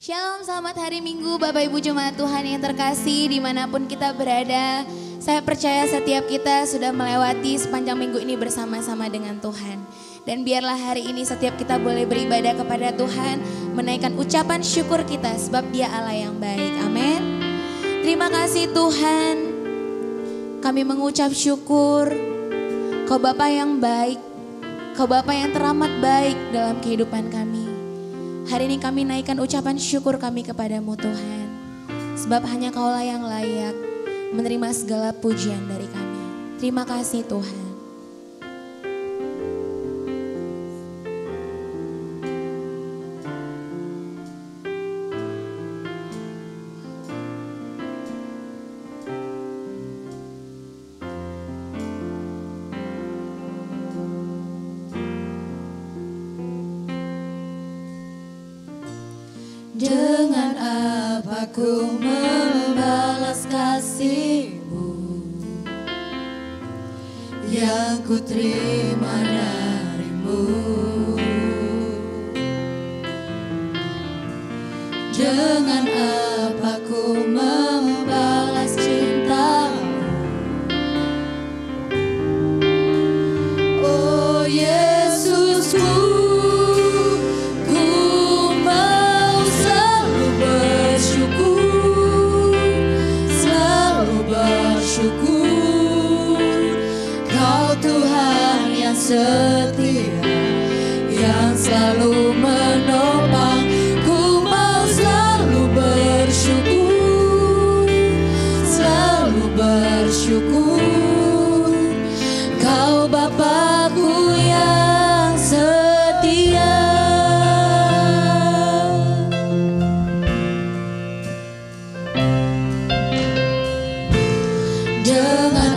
Shalom, selamat hari Minggu Bapak Ibu Jemaat Tuhan yang terkasih dimanapun kita berada. Saya percaya setiap kita sudah melewati sepanjang minggu ini bersama-sama dengan Tuhan. Dan biarlah hari ini setiap kita boleh beribadah kepada Tuhan, menaikkan ucapan syukur kita sebab Dia Allah yang baik. Amin. Terima kasih Tuhan, kami mengucap syukur. Kau Bapa yang baik, Kau Bapa yang teramat baik dalam kehidupan kami. Hari ini kami naikkan ucapan syukur kami kepadamu Tuhan. Sebab hanya Kaulah yang layak menerima segala pujian dari kami. Terima kasih Tuhan. Dengan apa ku membalas kasih-Mu yang ku terima dari-Mu? Dengan apa ku membalas cinta-Mu? Oh Yesusku, setia yang selalu menopang, ku mau selalu bersyukur, selalu bersyukur. Kau Bapakku yang setia. Dengan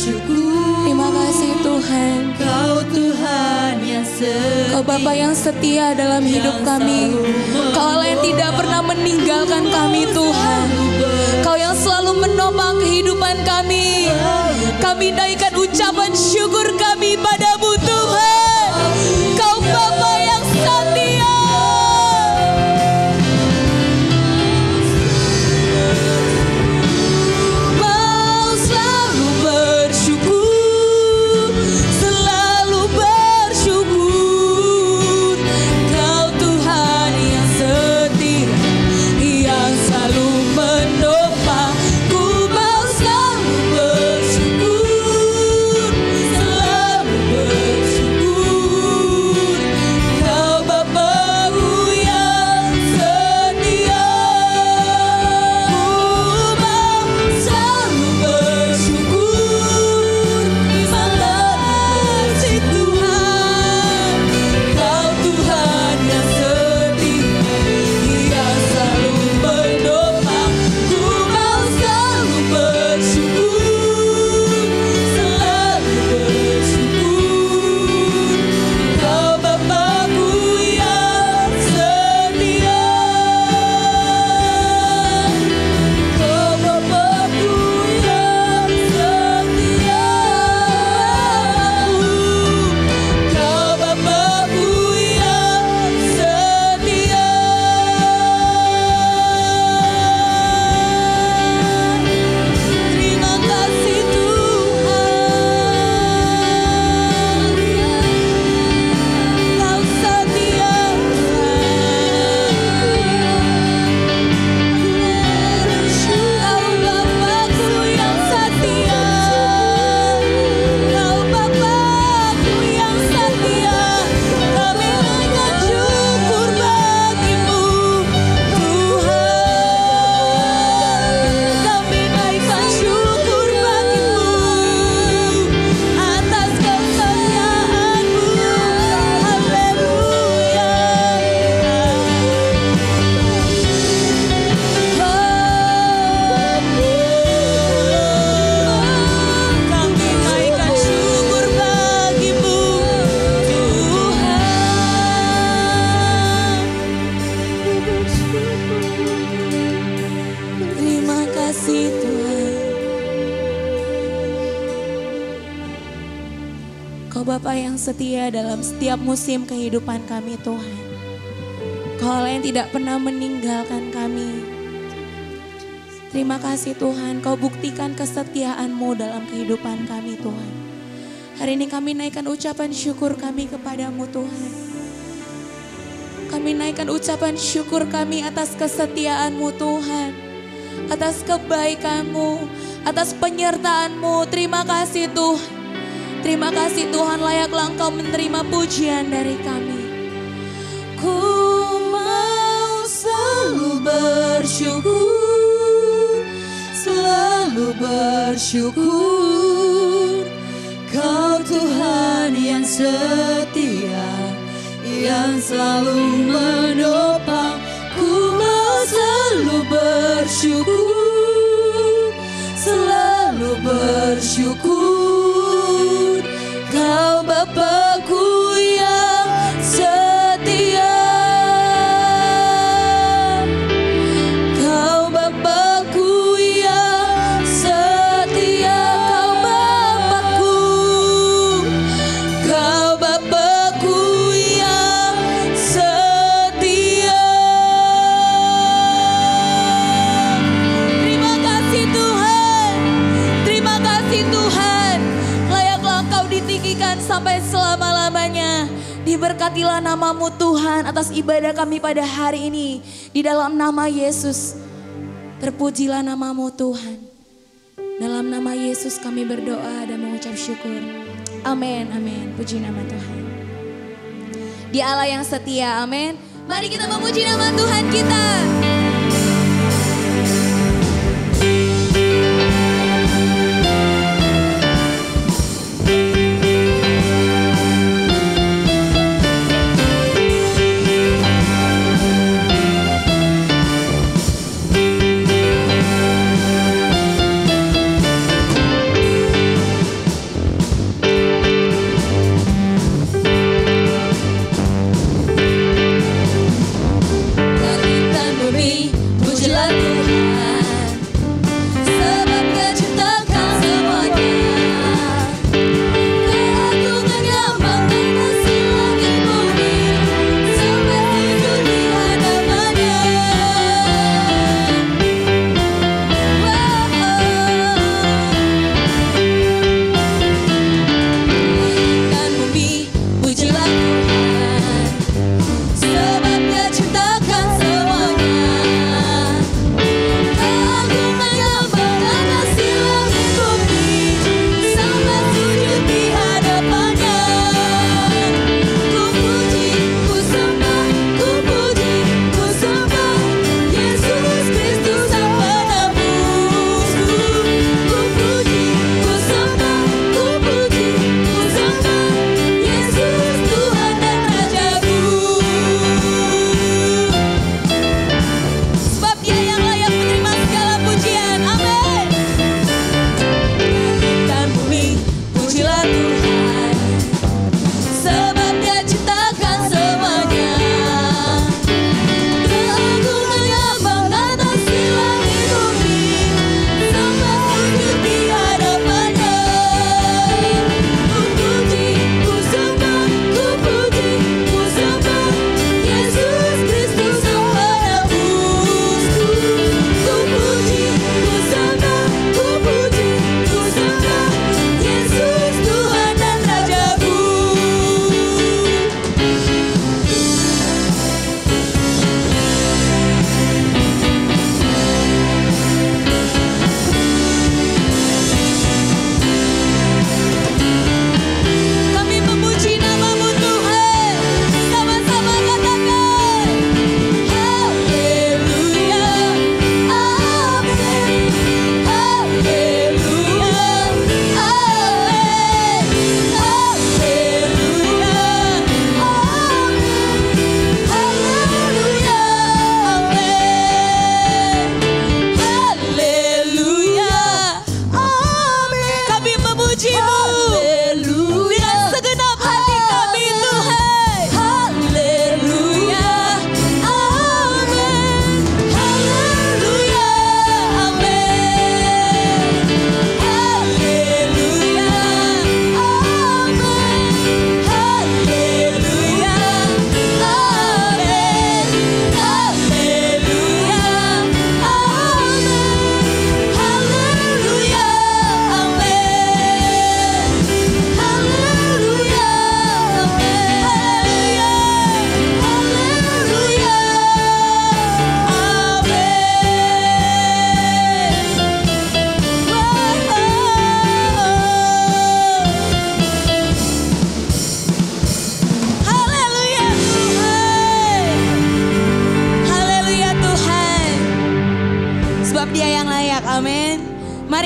bersyukur. Terima kasih Tuhan. Kau Tuhan yang setia. Kau Bapa yang setia dalam hidup kami. Kau Allah yang tidak pernah meninggalkan kami Tuhan. Kau yang selalu menopang kehidupan kami. Kami naikkan ucapan syukur kami padamu Tuhan. Kau Bapa yang setia. Mau selalu bersyukur, selalu bersyukur. Kau Tuhan yang setia, yang selalu menopang. Ku mau selalu bersyukur, selalu bersyukur. Kau Bapa-Ku yang setia. Ku mau selalu bersyukur. Terima kasih Tuhan. Kau Tuhan yang setia, yang selalu menopang. Ku mau selalu bersyukur, selalu bersyukur. Kau Bapa-Ku yang setia. Kau Bapa-Ku yang setia. Kau Bapa-Ku yang setia. Terima kasih Tuhan. Kau setia Kau Bapa-Ku yang setia. Kau Bapa-Ku yang setia. Kami naikkan syukur bagimu Tuhan. Kami naikkan syukur bagimu atas kesetiaan-Mu. Haleluya. Kami naikkan syukur bagimu Tuhan. Terima kasih Tuhan. Kau Bapa yang setia dalam setiap musim kehidupan kami Tuhan. Kau Allah yang tidak pernah meninggalkan kami. Terima kasih Tuhan, Kau buktikan kesetiaan-Mu dalam kehidupan kami Tuhan. Hari ini kami naikkan ucapan syukur kami kepadamu Tuhan. Kami naikkan ucapan syukur kami atas kesetiaan-Mu Tuhan. Atas kebaikan-Mu, atas penyertaan-Mu. Terima kasih Tuhan. Terima kasih Tuhan, layaklah Engkau menerima pujian dari kami. Ku mau selalu bersyukur, Selalu bersyukur. Kau Tuhan yang setia, yang selalu menopang. Ku mau selalu bersyukur, selalu bersyukur. Kau Bapa-Ku yang setia. Kau Bapa-Ku yang setia. Kau Bapa-Ku. Kau Bapa-Ku yang setia. Terima kasih Tuhan. Terima kasih Tuhan. Layaklah Engkau ditinggikan sampai selama-lamanya. Diberkatilah nama-Mu Tuhan atas ibadah kami pada hari ini. Di dalam nama Yesus. Terpujilah nama-Mu Tuhan. Dalam nama Yesus kami berdoa dan mengucap syukur. Amin, amin. Puji nama Tuhan. Dia Allah yang setia, amin. Mari kita memuji nama Tuhan kita.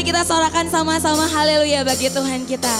kita sorakan sama-sama haleluya bagi Tuhan kita.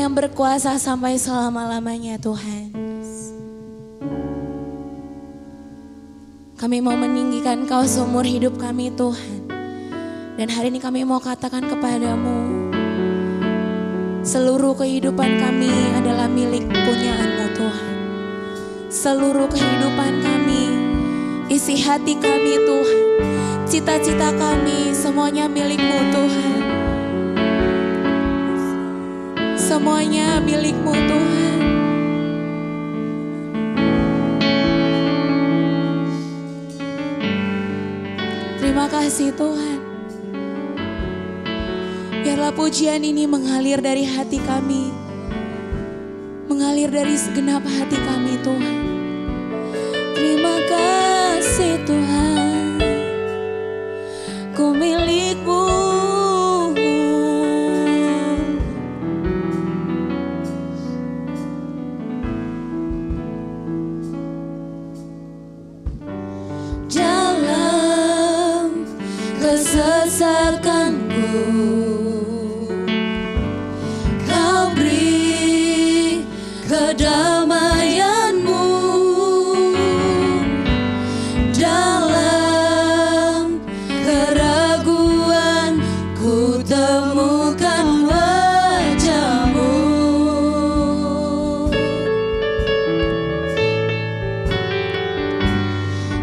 Berkuasa sampai selama-lamanya Tuhan. Kami mau meninggikan Kau seumur hidup kami Tuhan. Dan hari ini kami mau katakan kepadamu, seluruh kehidupan kami adalah milik punyaan-Mu Tuhan. Seluruh kehidupan kami, isi hati kami Tuhan, cita-cita kami semuanya milik-Mu Tuhan. Semuanya milik-Mu Tuhan. Terima kasih Tuhan. Biarlah pujian ini mengalir dari hati kami. mengalir dari segenap hati kami Tuhan. Terima kasih Tuhan, ku milik-Mu. Dalam kesesakanku, Kau beri kedamaian-Mu. Dalam keraguan ku temukan wajah-Mu.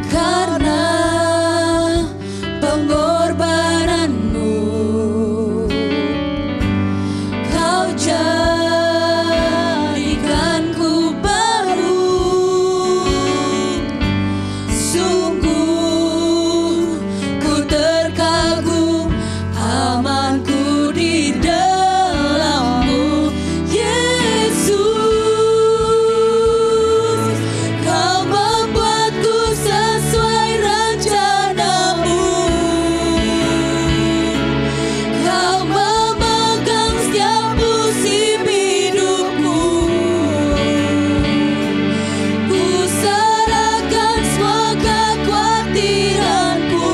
Karena pengorbanan-Mu, Kau jadikanku baru. Sungguh ku terkagum, amanku di dalam-Mu, Yesus. Kau membuatku sesuai rencana-Mu. Kau memegang setiap musim hidupku. Ku serahkan semua kekhawatiranku,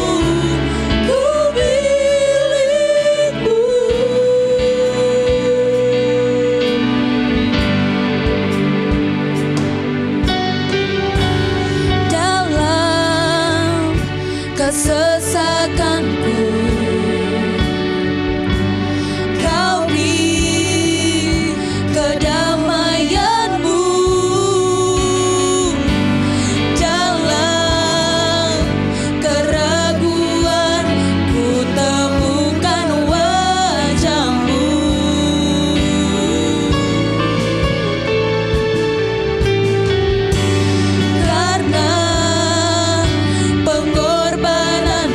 ku milik-Mu. Dalam kesesakanku, Kau beri kedamaian-Mu. Dalam keraguan ku temukan wajah-Mu. Karena pengorbanan-Mu,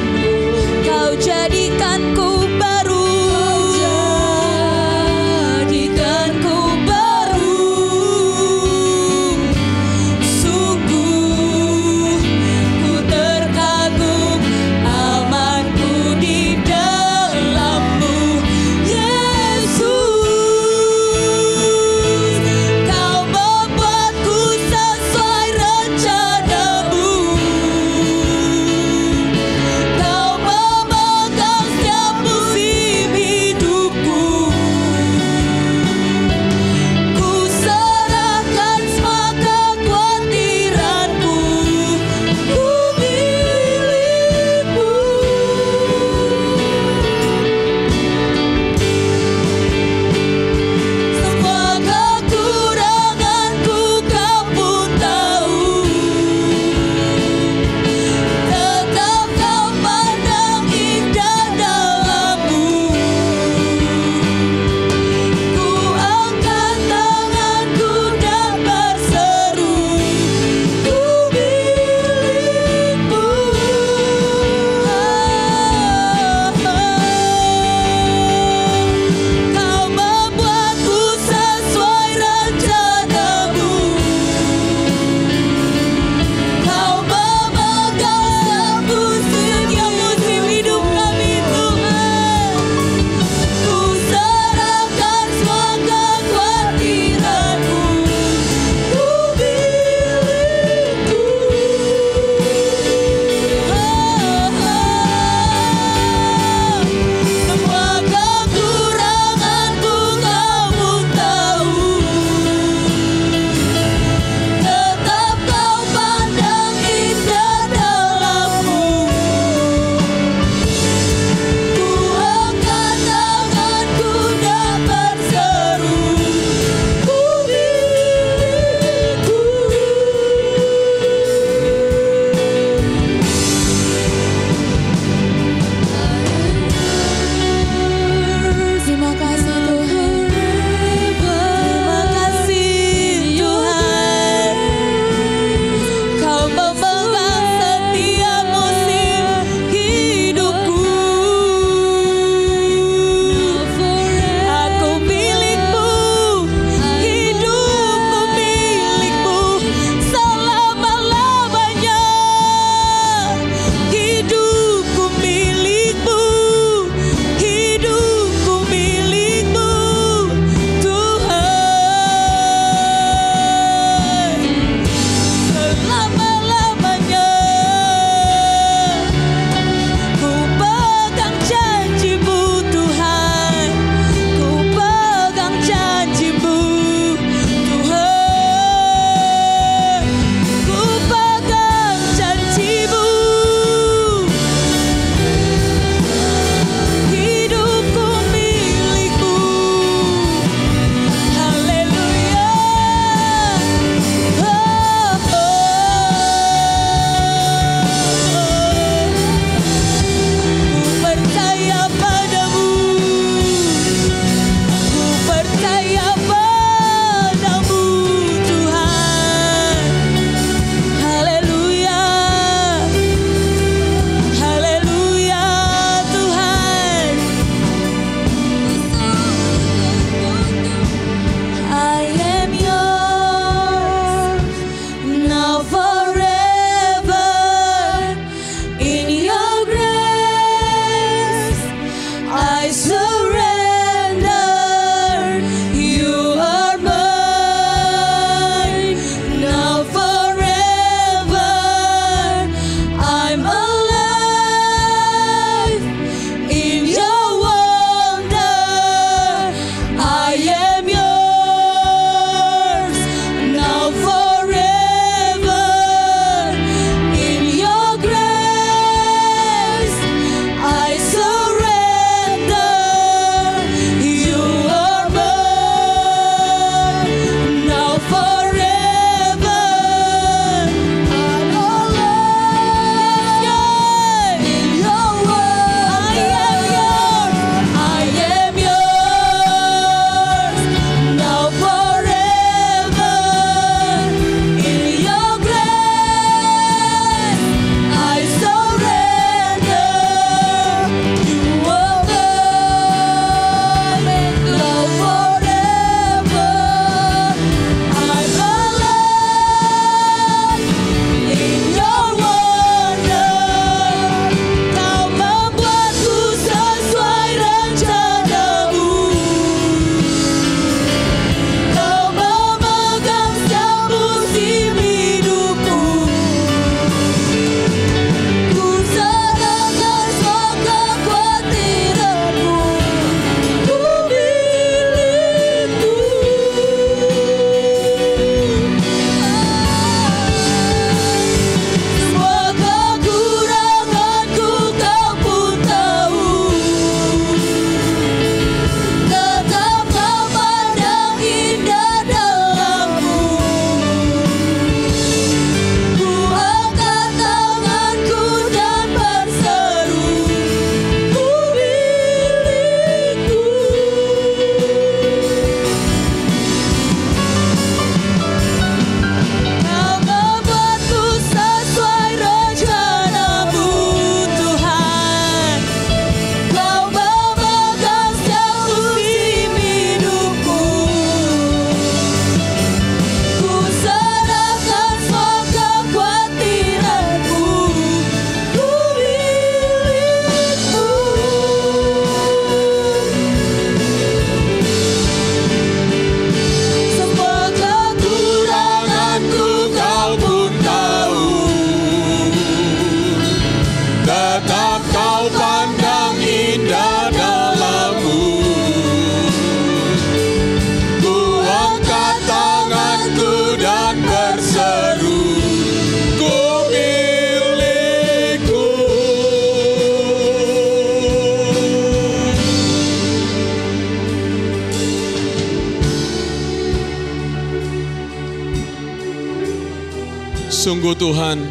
Sungguh Tuhan,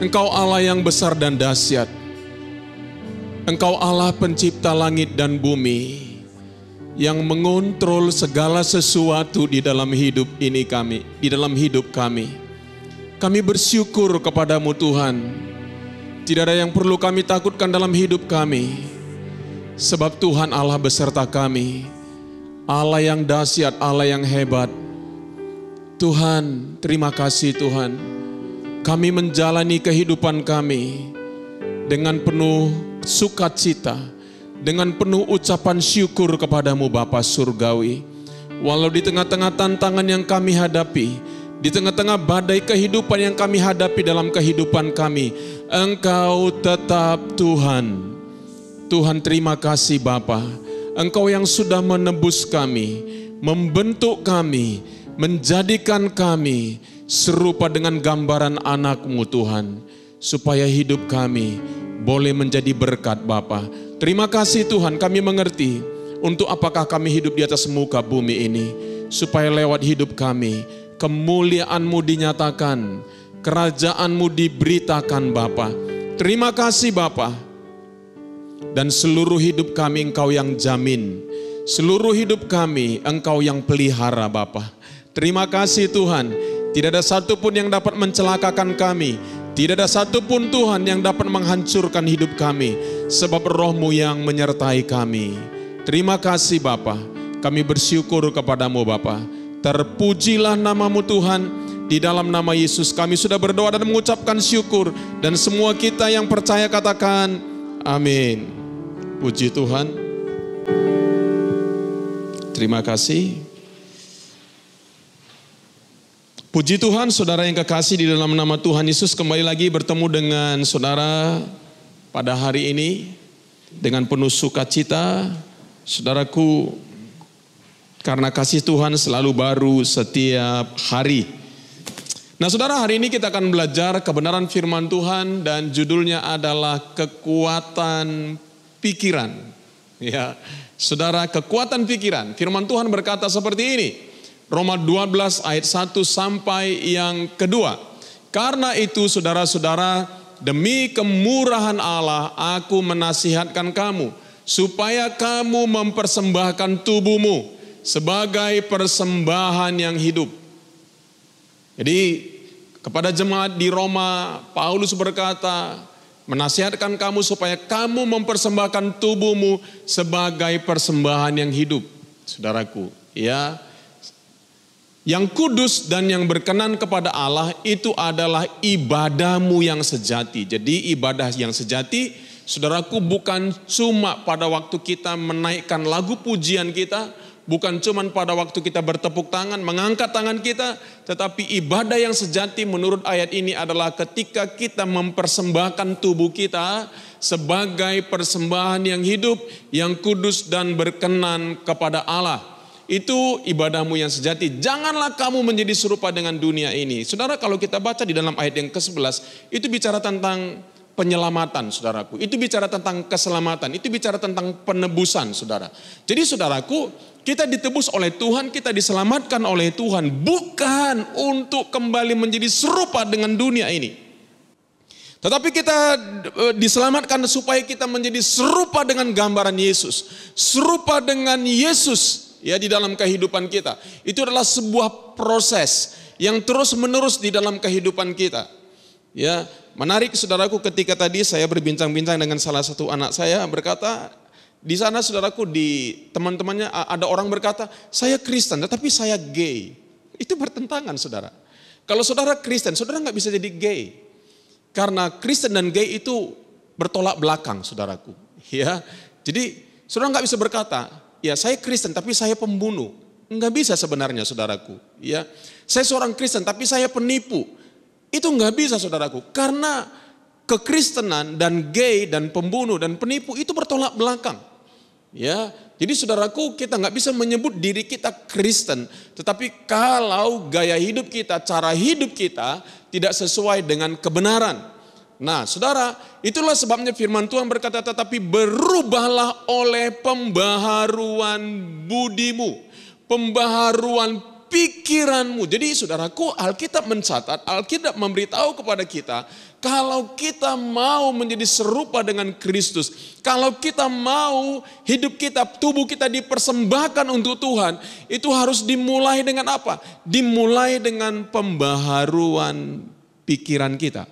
Engkau Allah yang besar dan dahsyat. Engkau Allah pencipta langit dan bumi, yang mengontrol segala sesuatu di dalam hidup ini kami, di dalam hidup kami. Kami bersyukur kepadamu Tuhan. Tidak ada yang perlu kami takutkan dalam hidup kami, sebab Tuhan Allah beserta kami. Allah yang dahsyat, Allah yang hebat. Tuhan, terima kasih Tuhan. Kami menjalani kehidupan kami dengan penuh sukacita, dengan penuh ucapan syukur kepadamu Bapa Surgawi. Walau di tengah-tengah tantangan yang kami hadapi, di tengah-tengah badai kehidupan yang kami hadapi dalam kehidupan kami, Engkau tetap Tuhan. Tuhan, terima kasih Bapa. Engkau yang sudah menebus kami, membentuk kami, menjadikan kami serupa dengan gambaran anak-Mu Tuhan, supaya hidup kami boleh menjadi berkat Bapa. Terima kasih Tuhan, kami mengerti untuk apakah kami hidup di atas muka bumi ini, supaya lewat hidup kami kemuliaan-Mu dinyatakan, kerajaan-Mu diberitakan Bapa. Terima kasih Bapa. Dan seluruh hidup kami Engkau yang jamin, seluruh hidup kami Engkau yang pelihara Bapa. Terima kasih Tuhan, tidak ada satupun yang dapat mencelakakan kami, tidak ada satupun Tuhan yang dapat menghancurkan hidup kami, sebab Roh-Mu yang menyertai kami. Terima kasih Bapa, kami bersyukur kepadamu Bapa. Terpujilah nama-Mu Tuhan, di dalam nama Yesus kami sudah berdoa dan mengucapkan syukur, dan semua kita yang percaya katakan amin. Puji Tuhan. Terima kasih. Puji Tuhan, saudara yang kekasih di dalam nama Tuhan Yesus, kembali lagi bertemu dengan saudara pada hari ini dengan penuh sukacita. Saudaraku, karena kasih Tuhan selalu baru setiap hari. Nah saudara, hari ini kita akan belajar kebenaran firman Tuhan dan judulnya adalah kekuatan pikiran. Ya, saudara, kekuatan pikiran. Firman Tuhan berkata seperti ini. Roma 12 ayat 1 sampai yang kedua. Karena itu saudara-saudara, demi kemurahan Allah aku menasihatkan kamu, supaya kamu mempersembahkan tubuhmu sebagai persembahan yang hidup. Jadi kepada jemaat di Roma, Paulus berkata, menasihatkan kamu supaya kamu mempersembahkan tubuhmu sebagai persembahan yang hidup. Saudaraku, ya, yang kudus dan yang berkenan kepada Allah itu adalah ibadahmu yang sejati. Jadi ibadah yang sejati, saudaraku, bukan cuma pada waktu kita menaikkan lagu pujian kita, bukan cuma pada waktu kita bertepuk tangan, mengangkat tangan kita, tetapi ibadah yang sejati menurut ayat ini adalah ketika kita mempersembahkan tubuh kita sebagai persembahan yang hidup, yang kudus dan berkenan kepada Allah. Itu ibadahmu yang sejati. Janganlah kamu menjadi serupa dengan dunia ini. Saudara, kalau kita baca di dalam ayat yang ke-11, itu bicara tentang penyelamatan, saudaraku. Itu bicara tentang keselamatan. Itu bicara tentang penebusan, saudara. Jadi saudaraku, kita ditebus oleh Tuhan, kita diselamatkan oleh Tuhan. Bukan untuk kembali menjadi serupa dengan dunia ini. Tetapi kita diselamatkan supaya kita menjadi serupa dengan gambaran Yesus. Serupa dengan Yesus. Ya, di dalam kehidupan kita. Itu adalah sebuah proses yang terus menerus di dalam kehidupan kita. Ya, menarik saudaraku, ketika tadi saya berbincang-bincang dengan salah satu anak saya, berkata, di sana saudaraku, di teman-temannya ada orang berkata, saya Kristen tetapi saya gay. Itu bertentangan saudara. Kalau saudara Kristen, saudara nggak bisa jadi gay. Karena Kristen dan gay itu bertolak belakang saudaraku. Ya, jadi saudara nggak bisa berkata, ya saya Kristen tapi saya pembunuh. Enggak bisa sebenarnya saudaraku. Ya, saya seorang Kristen tapi saya penipu. Itu enggak bisa saudaraku. Karena kekristenan dan gay dan pembunuh dan penipu itu bertolak belakang. Ya, jadi saudaraku, kita enggak bisa menyebut diri kita Kristen. Tetapi kalau gaya hidup kita, cara hidup kita tidak sesuai dengan kebenaran. Nah saudara, itulah sebabnya firman Tuhan berkata, tetapi berubahlah oleh pembaharuan budimu. Pembaharuan pikiranmu. Jadi saudaraku, Alkitab mencatat, Alkitab memberitahu kepada kita, kalau kita mau menjadi serupa dengan Kristus, kalau kita mau hidup kita, tubuh kita dipersembahkan untuk Tuhan, itu harus dimulai dengan apa? Dimulai dengan pembaharuan pikiran kita.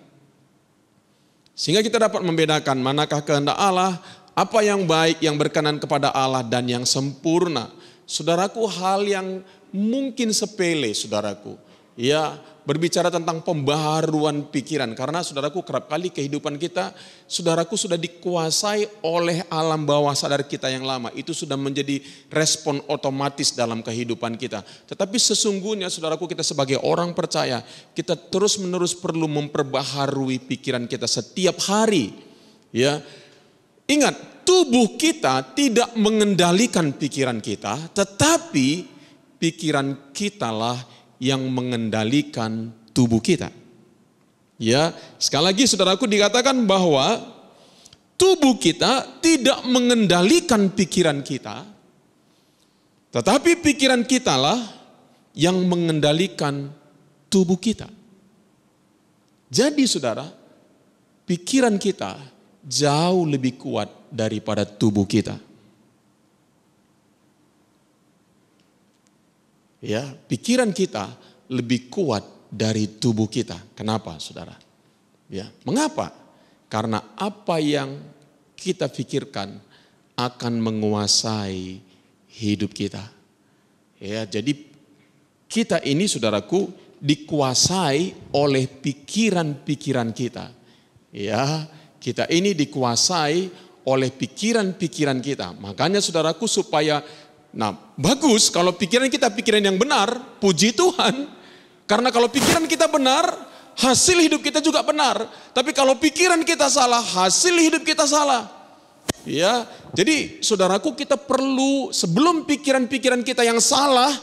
Sehingga kita dapat membedakan manakah kehendak Allah, apa yang baik, yang berkenan kepada Allah, dan yang sempurna. Saudaraku, hal yang mungkin sepele, saudaraku. Ya, berbicara tentang pembaharuan pikiran. Karena saudaraku, kerap kali kehidupan kita, saudaraku, sudah dikuasai oleh alam bawah sadar kita yang lama. Itu sudah menjadi respon otomatis dalam kehidupan kita. Tetapi sesungguhnya, saudaraku, kita sebagai orang percaya, kita terus-menerus perlu memperbaharui pikiran kita setiap hari. Ya, ingat, tubuh kita tidak mengendalikan pikiran kita, tetapi pikiran kitalah yang mengendalikan tubuh kita. Ya, sekali lagi saudaraku, dikatakan bahwa tubuh kita tidak mengendalikan pikiran kita, tetapi pikiran kitalah yang mengendalikan tubuh kita. Jadi saudara, pikiran kita jauh lebih kuat daripada tubuh kita. Ya, pikiran kita lebih kuat dari tubuh kita. Kenapa, saudara? Ya, mengapa? Karena apa yang kita pikirkan akan menguasai hidup kita. Ya, jadi kita ini, saudaraku, dikuasai oleh pikiran-pikiran kita. Ya, kita ini dikuasai oleh pikiran-pikiran kita. Makanya saudaraku, supaya bagus kalau pikiran kita pikiran yang benar, puji Tuhan. Karena kalau pikiran kita benar, hasil hidup kita juga benar. Tapi kalau pikiran kita salah, hasil hidup kita salah. Ya, jadi saudaraku, kita perlu, sebelum pikiran-pikiran kita yang salah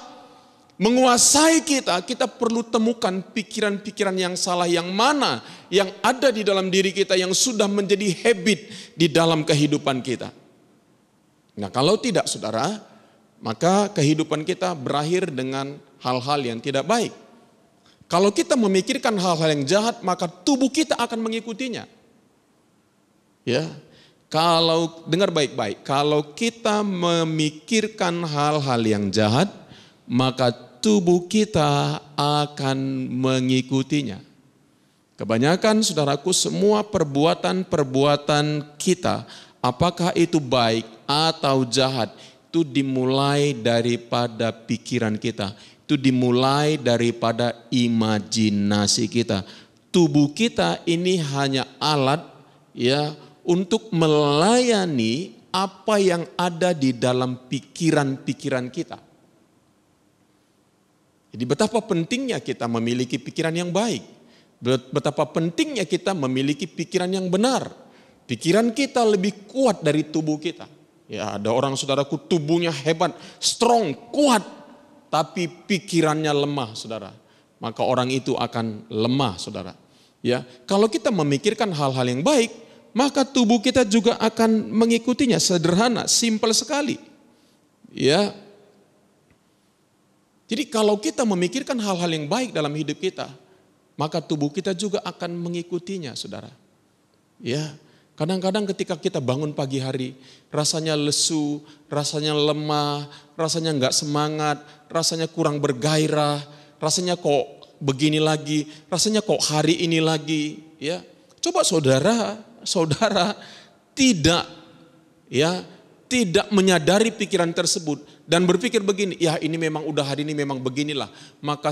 menguasai kita, kita perlu temukan pikiran-pikiran yang salah yang mana yang ada di dalam diri kita yang sudah menjadi habit di dalam kehidupan kita. Nah, kalau tidak, saudara, maka kehidupan kita berakhir dengan hal-hal yang tidak baik. Kalau kita memikirkan hal-hal yang jahat, maka tubuh kita akan mengikutinya. Ya, kalau dengar baik-baik, kalau kita memikirkan hal-hal yang jahat, maka tubuh kita akan mengikutinya. Kebanyakan saudaraku, semua perbuatan-perbuatan kita, apakah itu baik atau jahat, itu dimulai daripada pikiran kita. Itu dimulai daripada imajinasi kita. Tubuh kita ini hanya alat ya untuk melayani apa yang ada di dalam pikiran-pikiran kita. Jadi betapa pentingnya kita memiliki pikiran yang baik. Betapa pentingnya kita memiliki pikiran yang benar. Pikiran kita lebih kuat dari tubuh kita. Ya, ada orang, saudaraku, tubuhnya hebat, strong, kuat, tapi pikirannya lemah, saudara. Maka orang itu akan lemah, saudara. Ya, kalau kita memikirkan hal-hal yang baik, maka tubuh kita juga akan mengikutinya. Sederhana, simpel sekali. Ya. Jadi kalau kita memikirkan hal-hal yang baik dalam hidup kita, maka tubuh kita juga akan mengikutinya, saudara. Ya. Kadang-kadang ketika kita bangun pagi hari, rasanya lesu, rasanya lemah, rasanya enggak semangat, rasanya kurang bergairah, rasanya kok begini lagi, rasanya kok hari ini lagi, ya. Coba saudara tidak menyadari pikiran tersebut dan berpikir begini, ya ini memang udah hari ini memang beginilah. Maka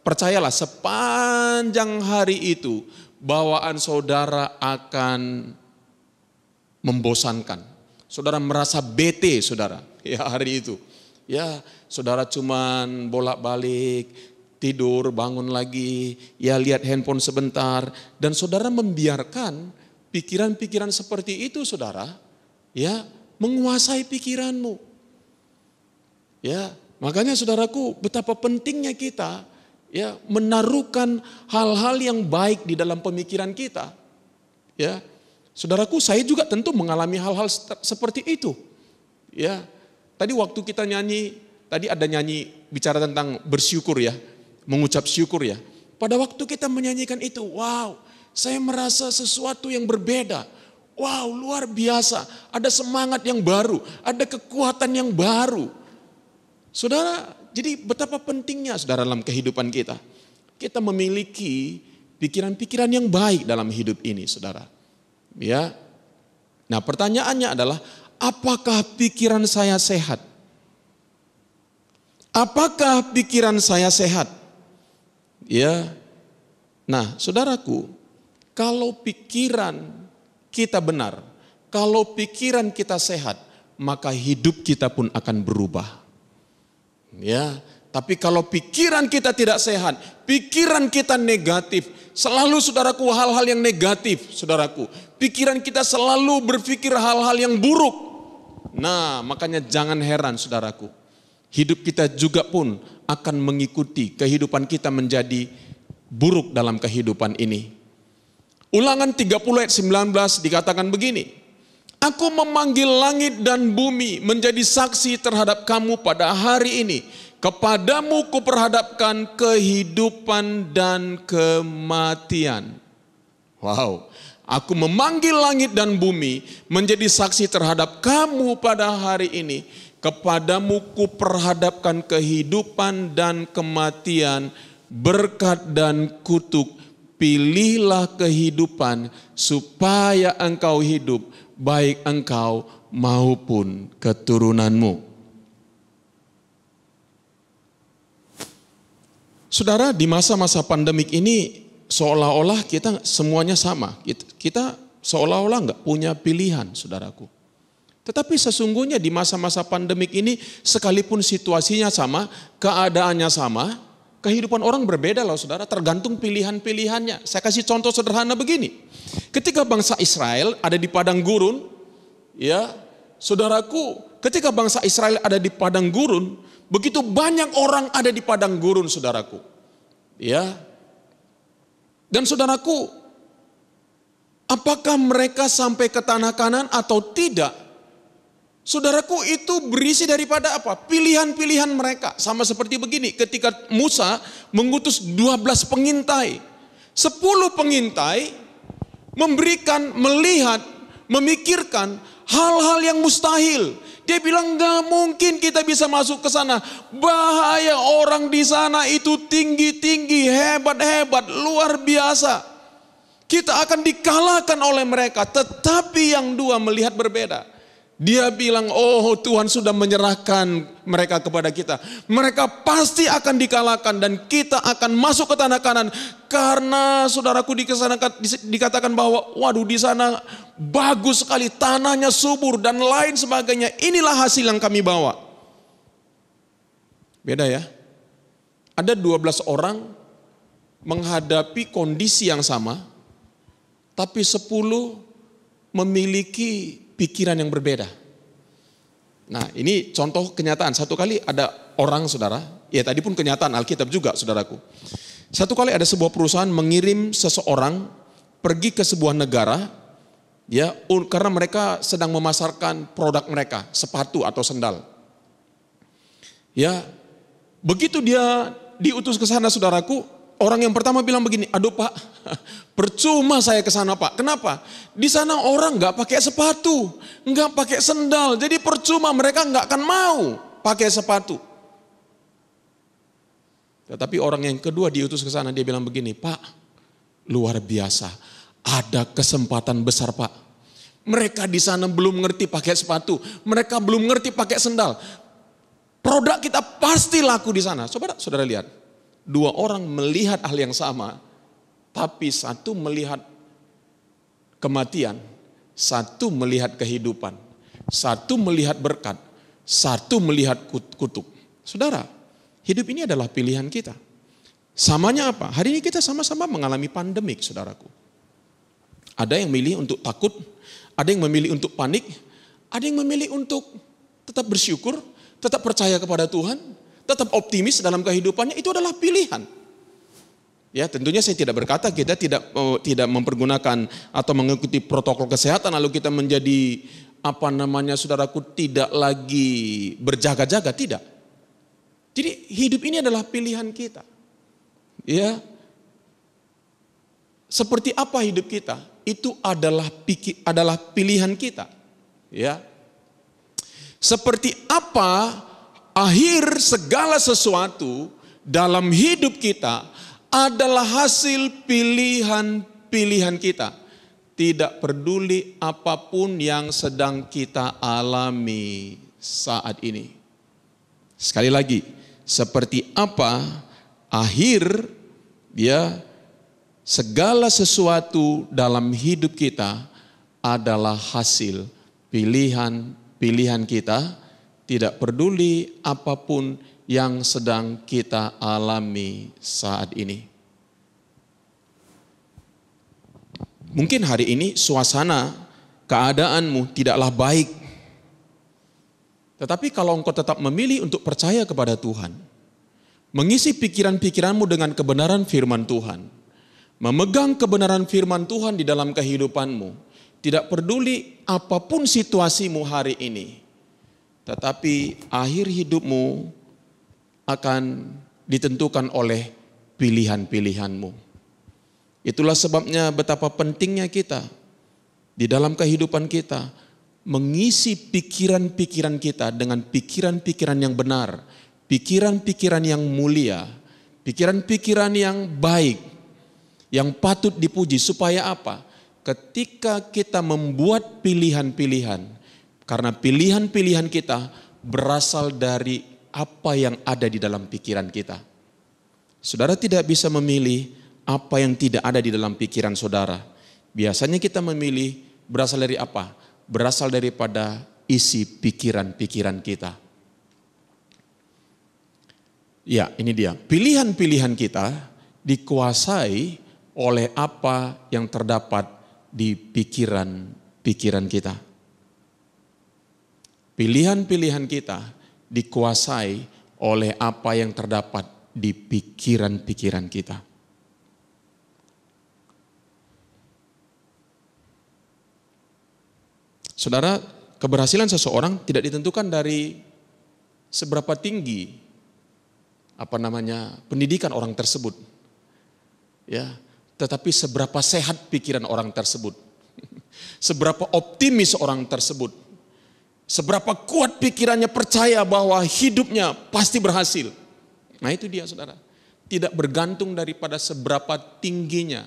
percayalah, sepanjang hari itu bawaan saudara akan membosankan. Saudara merasa bete, saudara, ya hari itu. Ya, saudara cuman bolak-balik, tidur, bangun lagi, ya lihat handphone sebentar. Dan saudara membiarkan pikiran-pikiran seperti itu, saudara, ya menguasai pikiranmu. Ya, makanya saudaraku, betapa pentingnya kita ya menaruhkan hal-hal yang baik di dalam pemikiran kita. Ya, saudaraku, saya juga tentu mengalami hal-hal seperti itu. Ya, tadi waktu kita nyanyi, tadi ada nyanyi bicara tentang bersyukur ya, mengucap syukur ya. Pada waktu kita menyanyikan itu, wow, saya merasa sesuatu yang berbeda. Wow, luar biasa, ada semangat yang baru, ada kekuatan yang baru. Saudara, jadi betapa pentingnya saudara dalam kehidupan kita. Kita memiliki pikiran-pikiran yang baik dalam hidup ini, saudara. Ya. Nah, pertanyaannya adalah, apakah pikiran saya sehat? Apakah pikiran saya sehat? Ya. Nah, saudaraku, kalau pikiran kita benar, kalau pikiran kita sehat, maka hidup kita pun akan berubah. Ya. Tapi kalau pikiran kita tidak sehat, pikiran kita negatif, selalu saudaraku hal-hal yang negatif, saudaraku. Pikiran kita selalu berpikir hal-hal yang buruk. Nah, makanya jangan heran saudaraku. Hidup kita juga pun akan mengikuti kehidupan kita menjadi buruk dalam kehidupan ini. Ulangan 30 ayat 19 dikatakan begini. Aku memanggil langit dan bumi menjadi saksi terhadap kamu pada hari ini. Kepadamu kuperhadapkan kehidupan dan kematian. Wow, aku memanggil langit dan bumi menjadi saksi terhadap kamu pada hari ini. Kepadamu kuperhadapkan kehidupan dan kematian, berkat dan kutuk. Pilihlah kehidupan supaya engkau hidup, baik engkau maupun keturunanmu. Saudara, di masa-masa pandemik ini seolah-olah kita semuanya sama. Kita seolah-olah enggak punya pilihan, saudaraku. Tetapi sesungguhnya di masa-masa pandemik ini sekalipun situasinya sama, keadaannya sama, kehidupan orang berbeda loh saudara, tergantung pilihan-pilihannya. Saya kasih contoh sederhana begini. Ketika bangsa Israel ada di padang gurun, ya saudaraku, ketika bangsa Israel ada di padang gurun, begitu banyak orang ada di padang gurun saudaraku. Ya. Dan saudaraku, apakah mereka sampai ke tanah Kanaan atau tidak? Saudaraku, itu berisi daripada apa? Pilihan-pilihan mereka. Sama seperti begini, ketika Musa mengutus 12 pengintai. 10 pengintai memberikan, melihat, memikirkan hal-hal yang mustahil. Dia bilang gak mungkin kita bisa masuk ke sana. Bahaya, orang di sana itu tinggi-tinggi, hebat-hebat, luar biasa. Kita akan dikalahkan oleh mereka. Tetapi yang dua melihat berbeda. Dia bilang, oh Tuhan sudah menyerahkan mereka kepada kita. Mereka pasti akan dikalahkan dan kita akan masuk ke tanah Kanaan. Karena saudaraku dikatakan bahwa waduh di sana bagus sekali, tanahnya subur dan lain sebagainya. Inilah hasil yang kami bawa. Beda ya. Ada 12 orang menghadapi kondisi yang sama, tapi 10 memiliki pikiran yang berbeda. Nah, ini contoh kenyataan. Satu kali ada orang saudara, ya tadi pun kenyataan Alkitab juga saudaraku. Satu kali ada sebuah perusahaan mengirim seseorang pergi ke sebuah negara, ya karena mereka sedang memasarkan produk mereka, sepatu atau sendal. Ya, begitu dia diutus ke sana saudaraku, orang yang pertama bilang begini, aduh Pak, percuma saya ke sana Pak. Kenapa? Di sana orang nggak pakai sepatu, nggak pakai sendal, jadi percuma, mereka nggak akan mau pakai sepatu. Tetapi orang yang kedua diutus ke sana, dia bilang begini, Pak, luar biasa, ada kesempatan besar Pak. Mereka di sana belum ngerti pakai sepatu, mereka belum ngerti pakai sendal. Produk kita pasti laku di sana. Saudara lihat. 2 orang melihat hal yang sama, tapi satu melihat kematian, satu melihat kehidupan, satu melihat berkat, satu melihat kutuk. Saudara, hidup ini adalah pilihan kita. Samanya apa? Hari ini kita sama-sama mengalami pandemik, saudaraku. Ada yang memilih untuk takut, ada yang memilih untuk panik, ada yang memilih untuk tetap bersyukur, tetap percaya kepada Tuhan, tetap optimis dalam kehidupannya. Itu adalah pilihan. Ya, tentunya saya tidak berkata kita tidak mempergunakan atau mengikuti protokol kesehatan lalu kita menjadi saudaraku tidak lagi berjaga-jaga, tidak. Jadi hidup ini adalah pilihan kita. Ya. Seperti apa hidup kita? Itu adalah pilihan kita. Ya. Seperti apa akhir segala sesuatu dalam hidup kita adalah hasil pilihan kita. Tidak peduli apapun yang sedang kita alami saat ini. Sekali lagi, seperti apa akhir segala sesuatu dalam hidup kita adalah hasil pilihan kita, tidak peduli apapun yang sedang kita alami saat ini. Mungkin hari ini suasana keadaanmu tidaklah baik. Tetapi kalau engkau tetap memilih untuk percaya kepada Tuhan, mengisi pikiran-pikiranmu dengan kebenaran firman Tuhan, memegang kebenaran firman Tuhan di dalam kehidupanmu, tidak peduli apapun situasimu hari ini, tetapi akhir hidupmu akan ditentukan oleh pilihan-pilihanmu. Itulah sebabnya betapa pentingnya kita di dalam kehidupan kita mengisi pikiran-pikiran kita dengan pikiran-pikiran yang benar, pikiran-pikiran yang mulia, pikiran-pikiran yang baik, yang patut dipuji. Supaya apa? Ketika kita membuat pilihan-pilihan, karena pilihan-pilihan kita berasal dari apa yang ada di dalam pikiran kita. Saudara tidak bisa memilih apa yang tidak ada di dalam pikiran saudara. Biasanya kita memilih berasal dari apa? Berasal daripada isi pikiran-pikiran kita. Ya, ini dia. Pilihan-pilihan kita dikuasai oleh apa yang terdapat di pikiran-pikiran kita. Pilihan-pilihan kita dikuasai oleh apa yang terdapat di pikiran-pikiran kita. Saudara, keberhasilan seseorang tidak ditentukan dari seberapa tinggi pendidikan orang tersebut. Ya, tetapi seberapa sehat pikiran orang tersebut. Seberapa optimis orang tersebut. Seberapa kuat pikirannya percaya bahwa hidupnya pasti berhasil. Nah, itu dia Saudara. Tidak bergantung daripada seberapa tingginya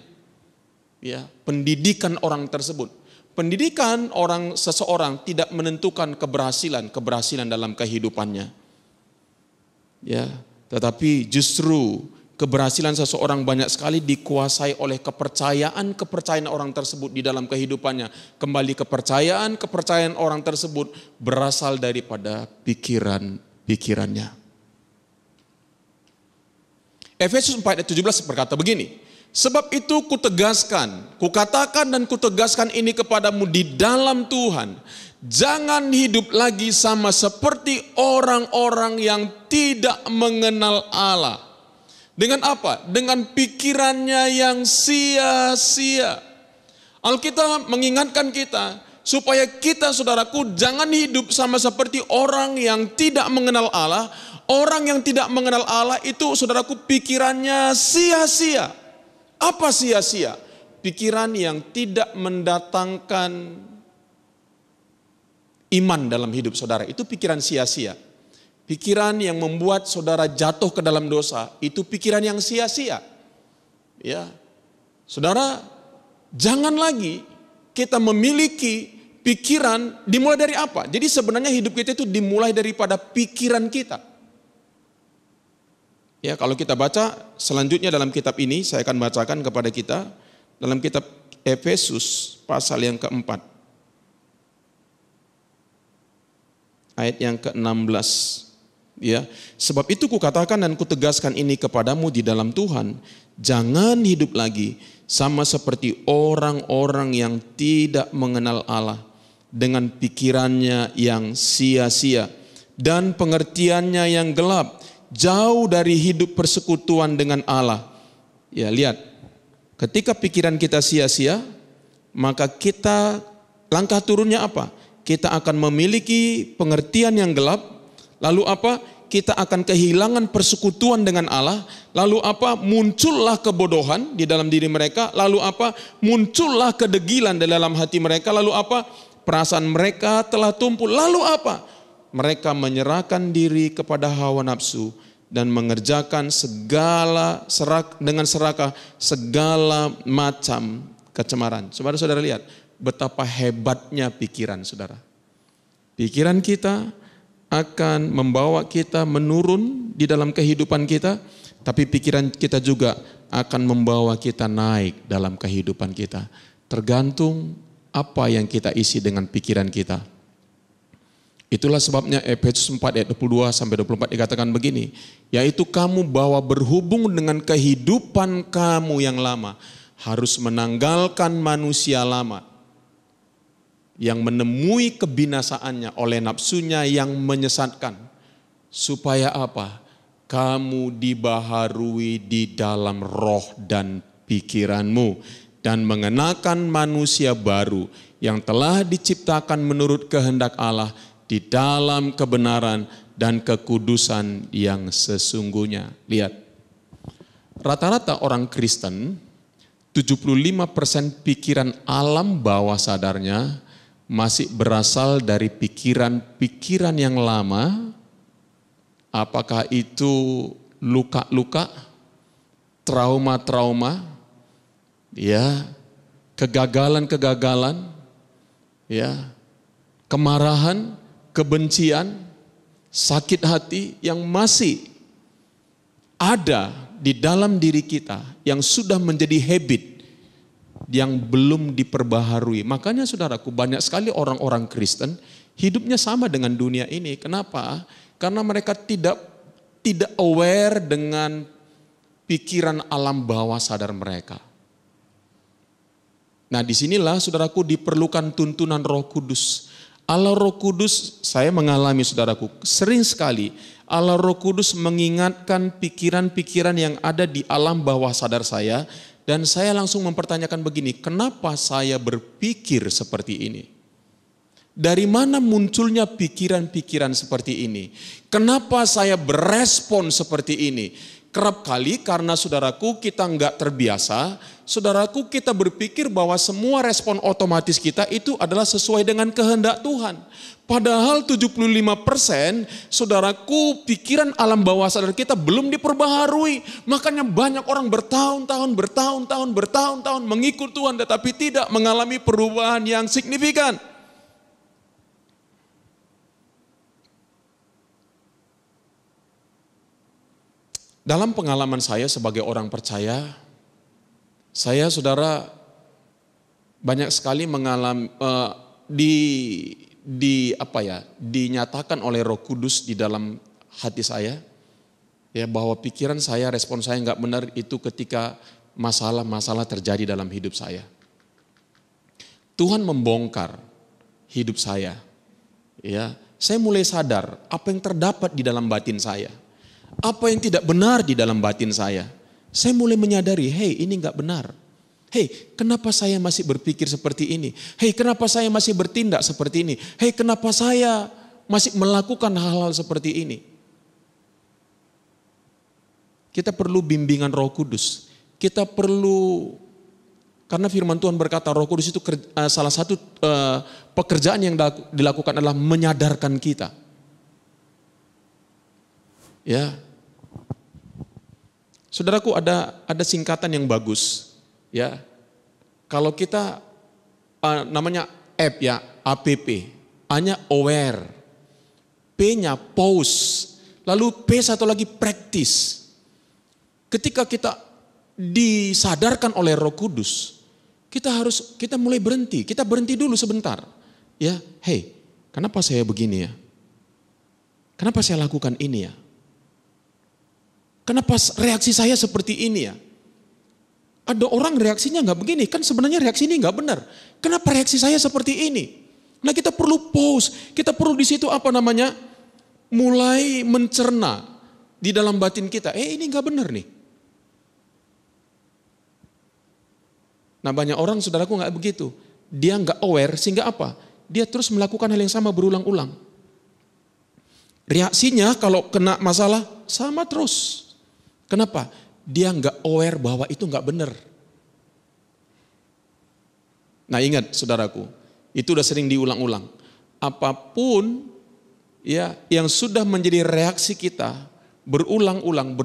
pendidikan orang tersebut. Pendidikan seseorang tidak menentukan keberhasilan dalam kehidupannya. Ya, tetapi justru keberhasilan seseorang banyak sekali dikuasai oleh kepercayaan orang tersebut di dalam kehidupannya. Kembali kepercayaan orang tersebut berasal daripada pikirannya. Efesus 4 ayat 17 berkata begini. Sebab itu kukatakan dan kutegaskan ini kepadamu di dalam Tuhan. Jangan hidup lagi sama seperti orang-orang yang tidak mengenal Allah. Dengan apa? Dengan pikirannya yang sia-sia. Alkitab mengingatkan kita supaya kita saudaraku jangan hidup sama seperti orang yang tidak mengenal Allah. Orang yang tidak mengenal Allah itu saudaraku pikirannya sia-sia. Apa sia-sia? Pikiran yang tidak mendatangkan iman dalam hidup saudara. Itu pikiran sia-sia. Pikiran yang membuat saudara jatuh ke dalam dosa. Itu pikiran yang sia-sia. Ya, saudara, jangan lagi kita memiliki pikiran dimulai dari apa? Jadi sebenarnya hidup kita itu dimulai daripada pikiran kita. Ya, kalau kita baca selanjutnya dalam kitab ini, saya akan bacakan kepada kita dalam kitab Efesus pasal yang keempat. Ayat yang ke-16. Ya, sebab itu kukatakan dan kutegaskan ini kepadamu di dalam Tuhan, jangan hidup lagi sama seperti orang-orang yang tidak mengenal Allah dengan pikirannya yang sia-sia dan pengertiannya yang gelap, jauh dari hidup persekutuan dengan Allah. Ya, lihat, ketika pikiran kita sia-sia, maka kita langkah turunnya apa? Kita akan memiliki pengertian yang gelap. Lalu apa? Kita akan kehilangan persekutuan dengan Allah. Lalu apa? Muncullah kebodohan di dalam diri mereka. Lalu apa? Muncullah kedegilan di dalam hati mereka. Lalu apa? Perasaan mereka telah tumpul. Lalu apa? Mereka menyerahkan diri kepada hawa nafsu dan mengerjakan dengan serakah segala macam kecemaran. Saudara-saudara lihat betapa hebatnya pikiran saudara. Pikiran kita akan membawa kita menurun di dalam kehidupan kita, tapi pikiran kita juga akan membawa kita naik dalam kehidupan kita. Tergantung apa yang kita isi dengan pikiran kita. Itulah sebabnya Efesus 4 ayat 22 sampai 24 dikatakan begini, yaitu kamu bahwa berhubung dengan kehidupan kamu yang lama harus menanggalkan manusia lama yang menemui kebinasaannya oleh nafsunya yang menyesatkan. Supaya apa? Kamu dibaharui di dalam roh dan pikiranmu dan mengenakan manusia baru yang telah diciptakan menurut kehendak Allah di dalam kebenaran dan kekudusan yang sesungguhnya. Lihat, rata-rata orang Kristen 75% pikiran alam bawah sadarnya masih berasal dari pikiran-pikiran yang lama. Apakah itu luka-luka, trauma-trauma, ya, kegagalan-kegagalan, ya, kemarahan, kebencian, sakit hati yang masih ada di dalam diri kita yang sudah menjadi habit yang belum diperbaharui. Makanya saudaraku, banyak sekali orang-orang Kristen hidupnya sama dengan dunia ini. Kenapa? Karena mereka tidak aware dengan pikiran alam bawah sadar mereka. Nah, disinilah saudaraku diperlukan tuntunan Roh Kudus. Allah Roh Kudus, saya mengalami saudaraku, sering sekali Allah Roh Kudus mengingatkan pikiran-pikiran yang ada di alam bawah sadar saya. Dan saya langsung mempertanyakan begini, kenapa saya berpikir seperti ini? Dari mana munculnya pikiran-pikiran seperti ini? Kenapa saya berespon seperti ini? Kerap kali karena saudaraku kita enggak terbiasa, saudaraku kita berpikir bahwa semua respon otomatis kita itu adalah sesuai dengan kehendak Tuhan. Padahal 75% saudaraku pikiran alam bawah sadar kita belum diperbaharui. Makanya banyak orang bertahun-tahun mengikut Tuhan tetapi tidak mengalami perubahan yang signifikan. Dalam pengalaman saya sebagai orang percaya, saya saudara banyak sekali mengalami dinyatakan oleh Roh Kudus di dalam hati saya, ya, bahwa pikiran saya, respon saya nggak benar itu ketika masalah-masalah terjadi dalam hidup saya. Tuhan membongkar hidup saya, ya, saya mulai sadar apa yang terdapat di dalam batin saya. Apa yang tidak benar di dalam batin saya. Saya mulai menyadari, hey, ini enggak benar. Hey, kenapa saya masih berpikir seperti ini? Hey, kenapa saya masih bertindak seperti ini? Hey, kenapa saya masih melakukan hal-hal seperti ini? Kita perlu bimbingan Roh Kudus. Kita perlu, karena firman Tuhan berkata Roh Kudus itu salah satu pekerjaan yang dilakukan adalah menyadarkan kita. Ya, saudaraku ada singkatan yang bagus, ya. Kalau kita namanya app ya, APP, A-nya aware, P-nya pause, lalu P satu lagi practice. Ketika kita disadarkan oleh Roh Kudus, kita mulai berhenti, kita berhenti dulu sebentar, ya. Hey, kenapa saya begini ya? Kenapa saya lakukan ini ya? Kenapa reaksi saya seperti ini ya? Ada orang reaksinya nggak begini, kan sebenarnya reaksi ini nggak benar. Kenapa reaksi saya seperti ini? Nah, kita perlu pause, kita perlu di situ mulai mencerna di dalam batin kita. Ini nggak benar nih. Nah, banyak orang saudaraku nggak begitu. Dia nggak aware sehingga apa? Dia terus melakukan hal yang sama berulang-ulang. reaksinya kalau kena masalah sama terus. Kenapa? Dia nggak aware bahwa itu nggak benar. Nah ingat saudaraku, itu udah sering diulang-ulang. Apapun ya yang sudah menjadi reaksi kita berulang-ulang,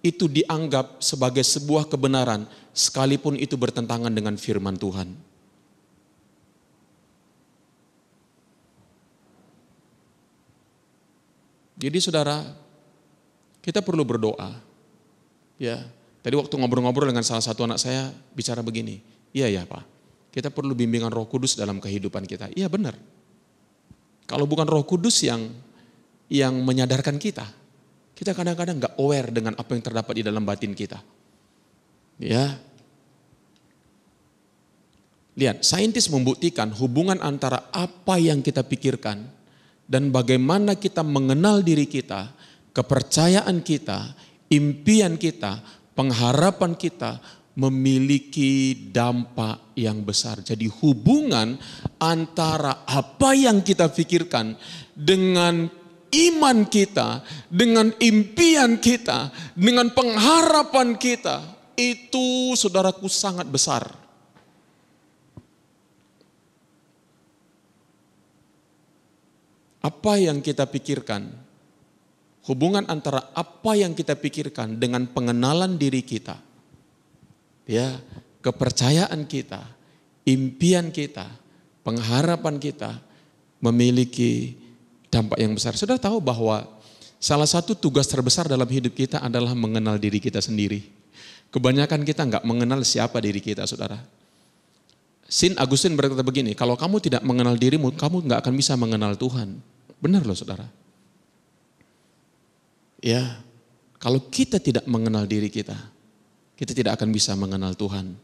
itu dianggap sebagai sebuah kebenaran, sekalipun itu bertentangan dengan firman Tuhan. Jadi saudara, kita perlu berdoa. Ya, tadi waktu ngobrol-ngobrol dengan salah satu anak saya bicara begini, iya ya Pak. Kita perlu bimbingan Roh Kudus dalam kehidupan kita. Iya benar. Kalau bukan Roh Kudus yang menyadarkan kita kadang-kadang nggak aware dengan apa yang terdapat di dalam batin kita. Ya. Lihat, saintis membuktikan hubungan antara apa yang kita pikirkan dan bagaimana kita mengenal diri kita, kepercayaan kita, impian kita, pengharapan kita, memiliki dampak yang besar. Jadi hubungan antara apa yang kita pikirkan dengan iman kita, dengan impian kita, dengan pengharapan kita, itu saudaraku sangat besar. Apa yang kita pikirkan, hubungan antara apa yang kita pikirkan dengan pengenalan diri kita, ya, kepercayaan kita, impian kita, pengharapan kita memiliki dampak yang besar. Saudara tahu bahwa salah satu tugas terbesar dalam hidup kita adalah mengenal diri kita sendiri. Kebanyakan kita nggak mengenal siapa diri kita, saudara. Saint Augustine berkata begini, kalau kamu tidak mengenal dirimu, kamu nggak akan bisa mengenal Tuhan. Benar loh saudara. Ya, kalau kita tidak mengenal diri kita tidak akan bisa mengenal Tuhan.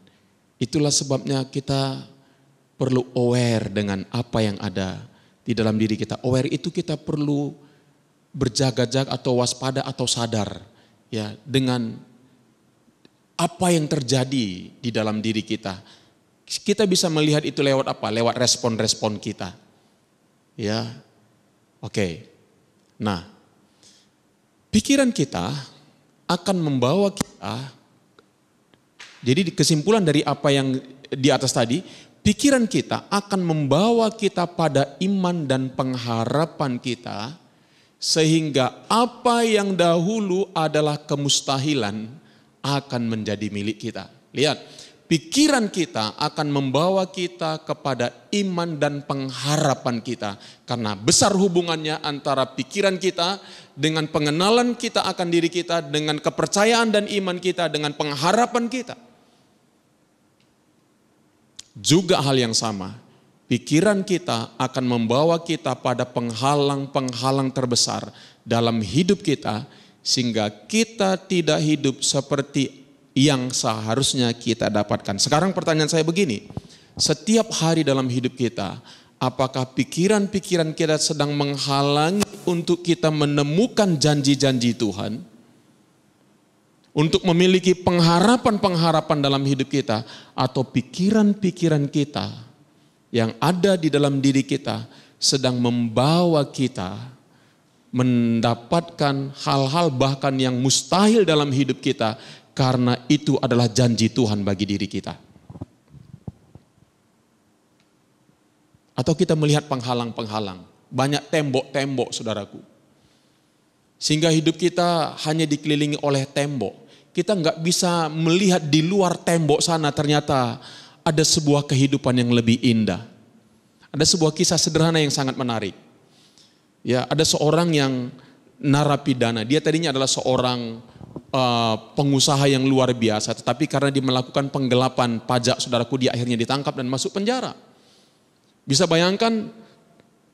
Itulah sebabnya kita perlu aware dengan apa yang ada di dalam diri kita. Aware itu kita perlu berjaga-jaga atau waspada atau sadar ya dengan apa yang terjadi di dalam diri kita. Kita bisa melihat itu lewat apa? Lewat respon-respon kita. Ya. Oke. Nah, pikiran kita akan membawa kita. Jadi kesimpulan dari apa yang di atas tadi, pikiran kita akan membawa kita pada iman dan pengharapan kita, sehingga apa yang dahulu adalah kemustahilan akan menjadi milik kita. Lihat, pikiran kita akan membawa kita kepada iman dan pengharapan kita. Karena besar hubungannya antara pikiran kita dengan pengenalan kita akan diri kita, dengan kepercayaan dan iman kita, dengan pengharapan kita. Juga hal yang sama, pikiran kita akan membawa kita pada penghalang-penghalang terbesar dalam hidup kita, sehingga kita tidak hidup seperti yang seharusnya kita dapatkan. Sekarang pertanyaan saya begini, setiap hari dalam hidup kita, apakah pikiran-pikiran kita sedang menghalangi untuk kita menemukan janji-janji Tuhan? Untuk memiliki pengharapan-pengharapan dalam hidup kita, atau pikiran-pikiran kita yang ada di dalam diri kita sedang membawa kita mendapatkan hal-hal bahkan yang mustahil dalam hidup kita, karena itu adalah janji Tuhan bagi diri kita. Atau kita melihat penghalang-penghalang, banyak tembok-tembok saudaraku. Sehingga hidup kita hanya dikelilingi oleh tembok. Kita nggak bisa melihat di luar tembok sana ternyata ada sebuah kehidupan yang lebih indah. Ada sebuah kisah sederhana yang sangat menarik. Ya, ada seorang yang narapidana. Dia tadinya adalah seorang pengusaha yang luar biasa, tetapi karena dia melakukan penggelapan pajak, saudaraku, dia akhirnya ditangkap dan masuk penjara. Bisa bayangkan,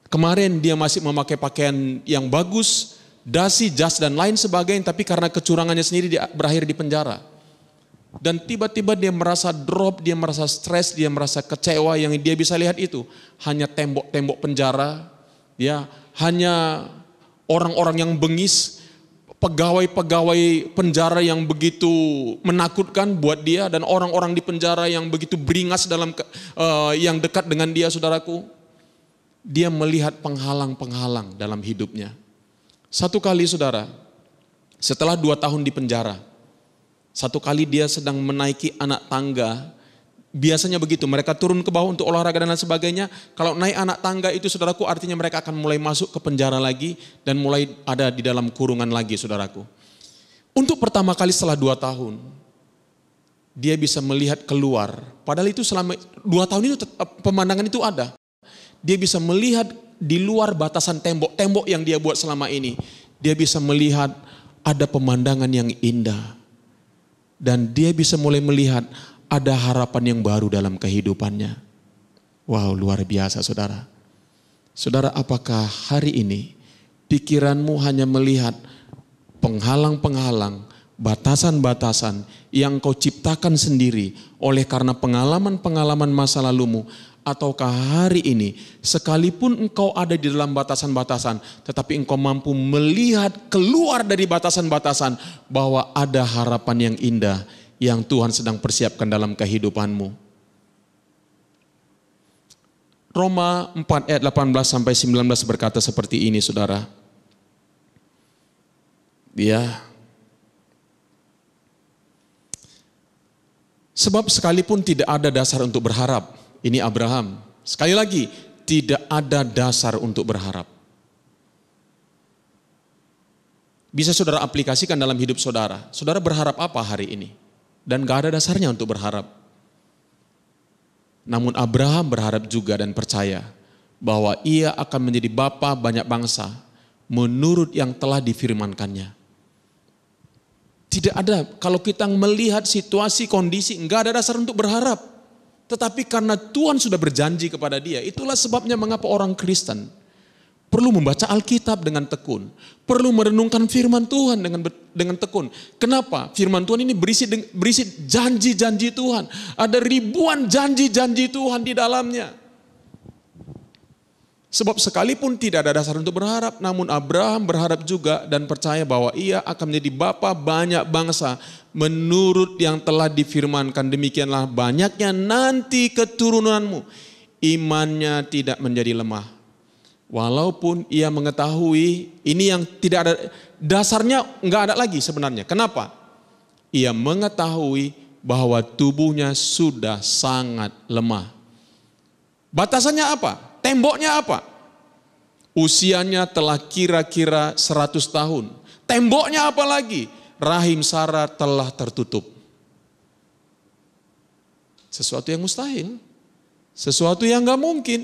kemarin dia masih memakai pakaian yang bagus, dasi, jas dan lain sebagainya, tapi karena kecurangannya sendiri dia berakhir di penjara. Dan tiba-tiba dia merasa drop, dia merasa stres, dia merasa kecewa. Yang dia bisa lihat itu hanya tembok-tembok penjara, ya, hanya orang-orang yang bengis, pegawai-pegawai penjara yang begitu menakutkan buat dia, dan orang-orang di penjara yang begitu beringas yang dekat dengan dia, saudaraku. dia melihat penghalang-penghalang dalam hidupnya. Satu kali saudara, setelah 2 tahun di penjara, satu kali dia sedang menaiki anak tangga. Biasanya begitu, mereka turun ke bawah untuk olahraga dan lain sebagainya. Kalau naik anak tangga itu saudaraku, artinya mereka akan mulai masuk ke penjara lagi dan mulai ada di dalam kurungan lagi saudaraku. Untuk pertama kali setelah 2 tahun, dia bisa melihat keluar. Padahal itu selama 2 tahun itu pemandangan itu ada. Dia bisa melihat di luar batasan tembok yang dia buat selama ini. Dia bisa melihat ada pemandangan yang indah. Dan dia bisa mulai melihat ada harapan yang baru dalam kehidupannya. Wow, luar biasa saudara. Saudara, apakah hari ini pikiranmu hanya melihat penghalang-penghalang, batasan-batasan yang kau ciptakan sendiri oleh karena pengalaman-pengalaman masa lalumu? Ataukah hari ini sekalipun engkau ada di dalam batasan-batasan, tetapi engkau mampu melihat keluar dari batasan-batasan bahwa ada harapan yang indah yang Tuhan sedang persiapkan dalam kehidupanmu. Roma 4 ayat 18 sampai 19 berkata seperti ini saudara. Sebab sekalipun tidak ada dasar untuk berharap. Ini Abraham. Sekali lagi, tidak ada dasar untuk berharap. Bisa saudara aplikasikan dalam hidup saudara. Saudara berharap apa hari ini? Dan gak ada dasarnya untuk berharap. Namun Abraham berharap juga dan percaya bahwa ia akan menjadi bapa banyak bangsa menurut yang telah difirmankannya. Tidak ada, kalau kita melihat situasi, kondisi, gak ada dasar untuk berharap. Tetapi karena Tuhan sudah berjanji kepada dia, itulah sebabnya mengapa orang Kristen perlu membaca Alkitab dengan tekun. Perlu merenungkan firman Tuhan dengan tekun. Kenapa? Firman Tuhan ini berisi janji-janji Tuhan. Ada ribuan janji-janji Tuhan di dalamnya. Sebab sekalipun tidak ada dasar untuk berharap, namun Abraham berharap juga dan percaya bahwa ia akan menjadi bapa banyak bangsa menurut yang telah difirmankan. Demikianlah banyaknya nanti keturunanmu. Imannya tidak menjadi lemah. Walaupun ia mengetahui ini yang tidak ada dasarnya, enggak ada lagi sebenarnya. Kenapa? Ia mengetahui bahwa tubuhnya sudah sangat lemah. Batasannya apa? Temboknya apa? Usianya telah kira-kira 100 tahun. Temboknya apa lagi? Rahim Sarah telah tertutup. Sesuatu yang mustahil. Sesuatu yang enggak mungkin.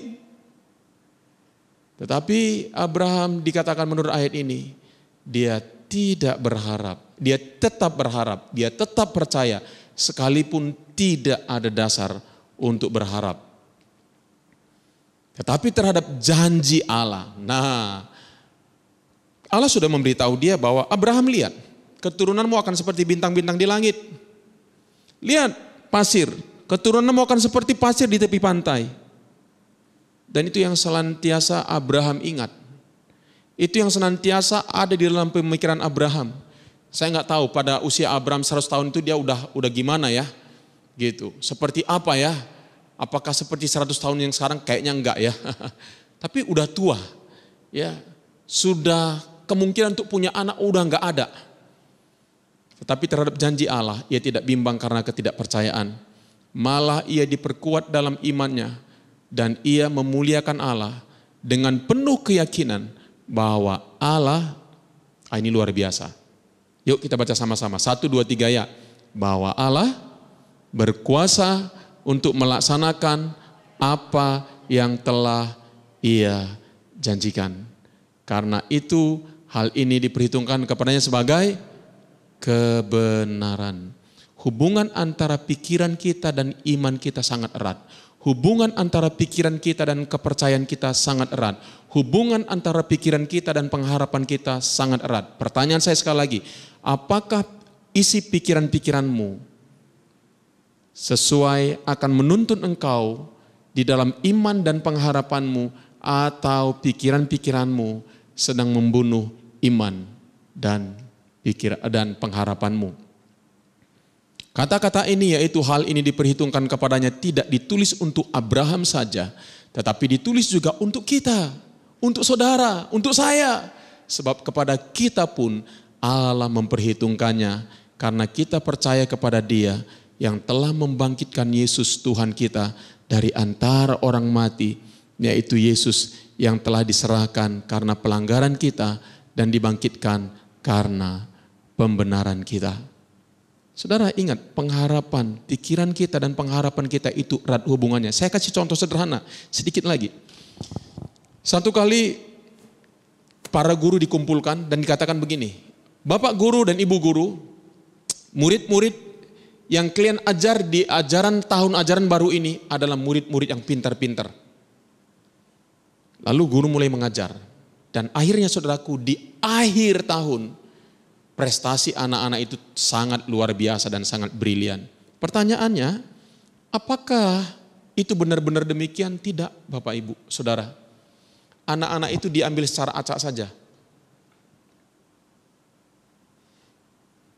Tetapi Abraham dikatakan menurut ayat ini, dia tidak berharap, dia tetap berharap, dia tetap percaya sekalipun tidak ada dasar untuk berharap. Tetapi terhadap janji Allah, Allah sudah memberitahu dia bahwa Abraham lihat, keturunanmu akan seperti bintang-bintang di langit. Lihat pasir, keturunanmu akan seperti pasir di tepi pantai. Dan itu yang senantiasa Abraham ingat. Itu yang senantiasa ada di dalam pemikiran Abraham. Saya nggak tahu pada usia Abraham 100 tahun itu dia udah gimana ya. Gitu. Seperti apa ya? Apakah seperti 100 tahun yang sekarang? Kayaknya enggak ya. Tapi udah tua. Ya. Sudah kemungkinan untuk punya anak udah enggak ada. Tetapi terhadap janji Allah, ia tidak bimbang karena ketidakpercayaan. Malah ia diperkuat dalam imannya. Dan ia memuliakan Allah dengan penuh keyakinan bahwa Allah, ini luar biasa. Yuk kita baca sama-sama, 1, 2, 3 ya. Bahwa Allah berkuasa untuk melaksanakan apa yang telah ia janjikan. Karena itu hal ini diperhitungkan kepadanya sebagai kebenaran. Hubungan antara pikiran kita dan iman kita sangat erat. Hubungan antara pikiran kita dan kepercayaan kita sangat erat. Hubungan antara pikiran kita dan pengharapan kita sangat erat. Pertanyaan saya sekali lagi, apakah isi pikiran-pikiranmu sesuai akan menuntun engkau di dalam iman dan pengharapanmu, atau pikiran-pikiranmu sedang membunuh iman dan pengharapanmu? Kata-kata ini yaitu hal ini diperhitungkan kepadanya tidak ditulis untuk Abraham saja, Tetapi ditulis juga untuk kita, untuk saudara, untuk saya. Sebab kepada kita pun Allah memperhitungkannya karena kita percaya kepada Dia yang telah membangkitkan Yesus Tuhan kita dari antara orang mati, yaitu Yesus yang telah diserahkan karena pelanggaran kita dan dibangkitkan karena pembenaran kita. Saudara ingat, pengharapan, pikiran kita dan pengharapan kita itu erat hubungannya. Saya kasih contoh sederhana, sedikit lagi. Satu kali para guru dikumpulkan dan dikatakan begini, Bapak guru dan Ibu guru, murid-murid yang kalian ajar di ajaran tahun ajaran baru ini adalah murid-murid yang pintar-pintar. Lalu guru mulai mengajar. Dan akhirnya saudaraku, di akhir tahun, prestasi anak-anak itu sangat luar biasa dan sangat brilian. Pertanyaannya, apakah itu benar-benar demikian? Tidak, Bapak Ibu, Saudara. Anak-anak itu diambil secara acak saja.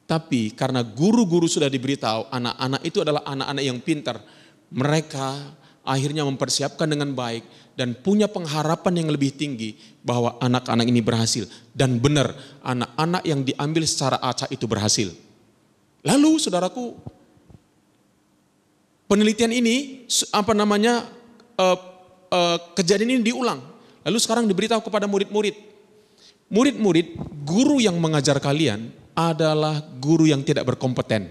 Tapi karena guru-guru sudah diberitahu, anak-anak itu adalah anak-anak yang pintar. Mereka akhirnya mempersiapkan dengan baik dan punya pengharapan yang lebih tinggi bahwa anak-anak ini berhasil. Dan benar, anak-anak yang diambil secara acak itu berhasil. Lalu saudaraku, penelitian ini, kejadian ini diulang. Lalu sekarang diberitahu kepada murid-murid. Murid-murid, guru yang mengajar kalian adalah guru yang tidak berkompeten.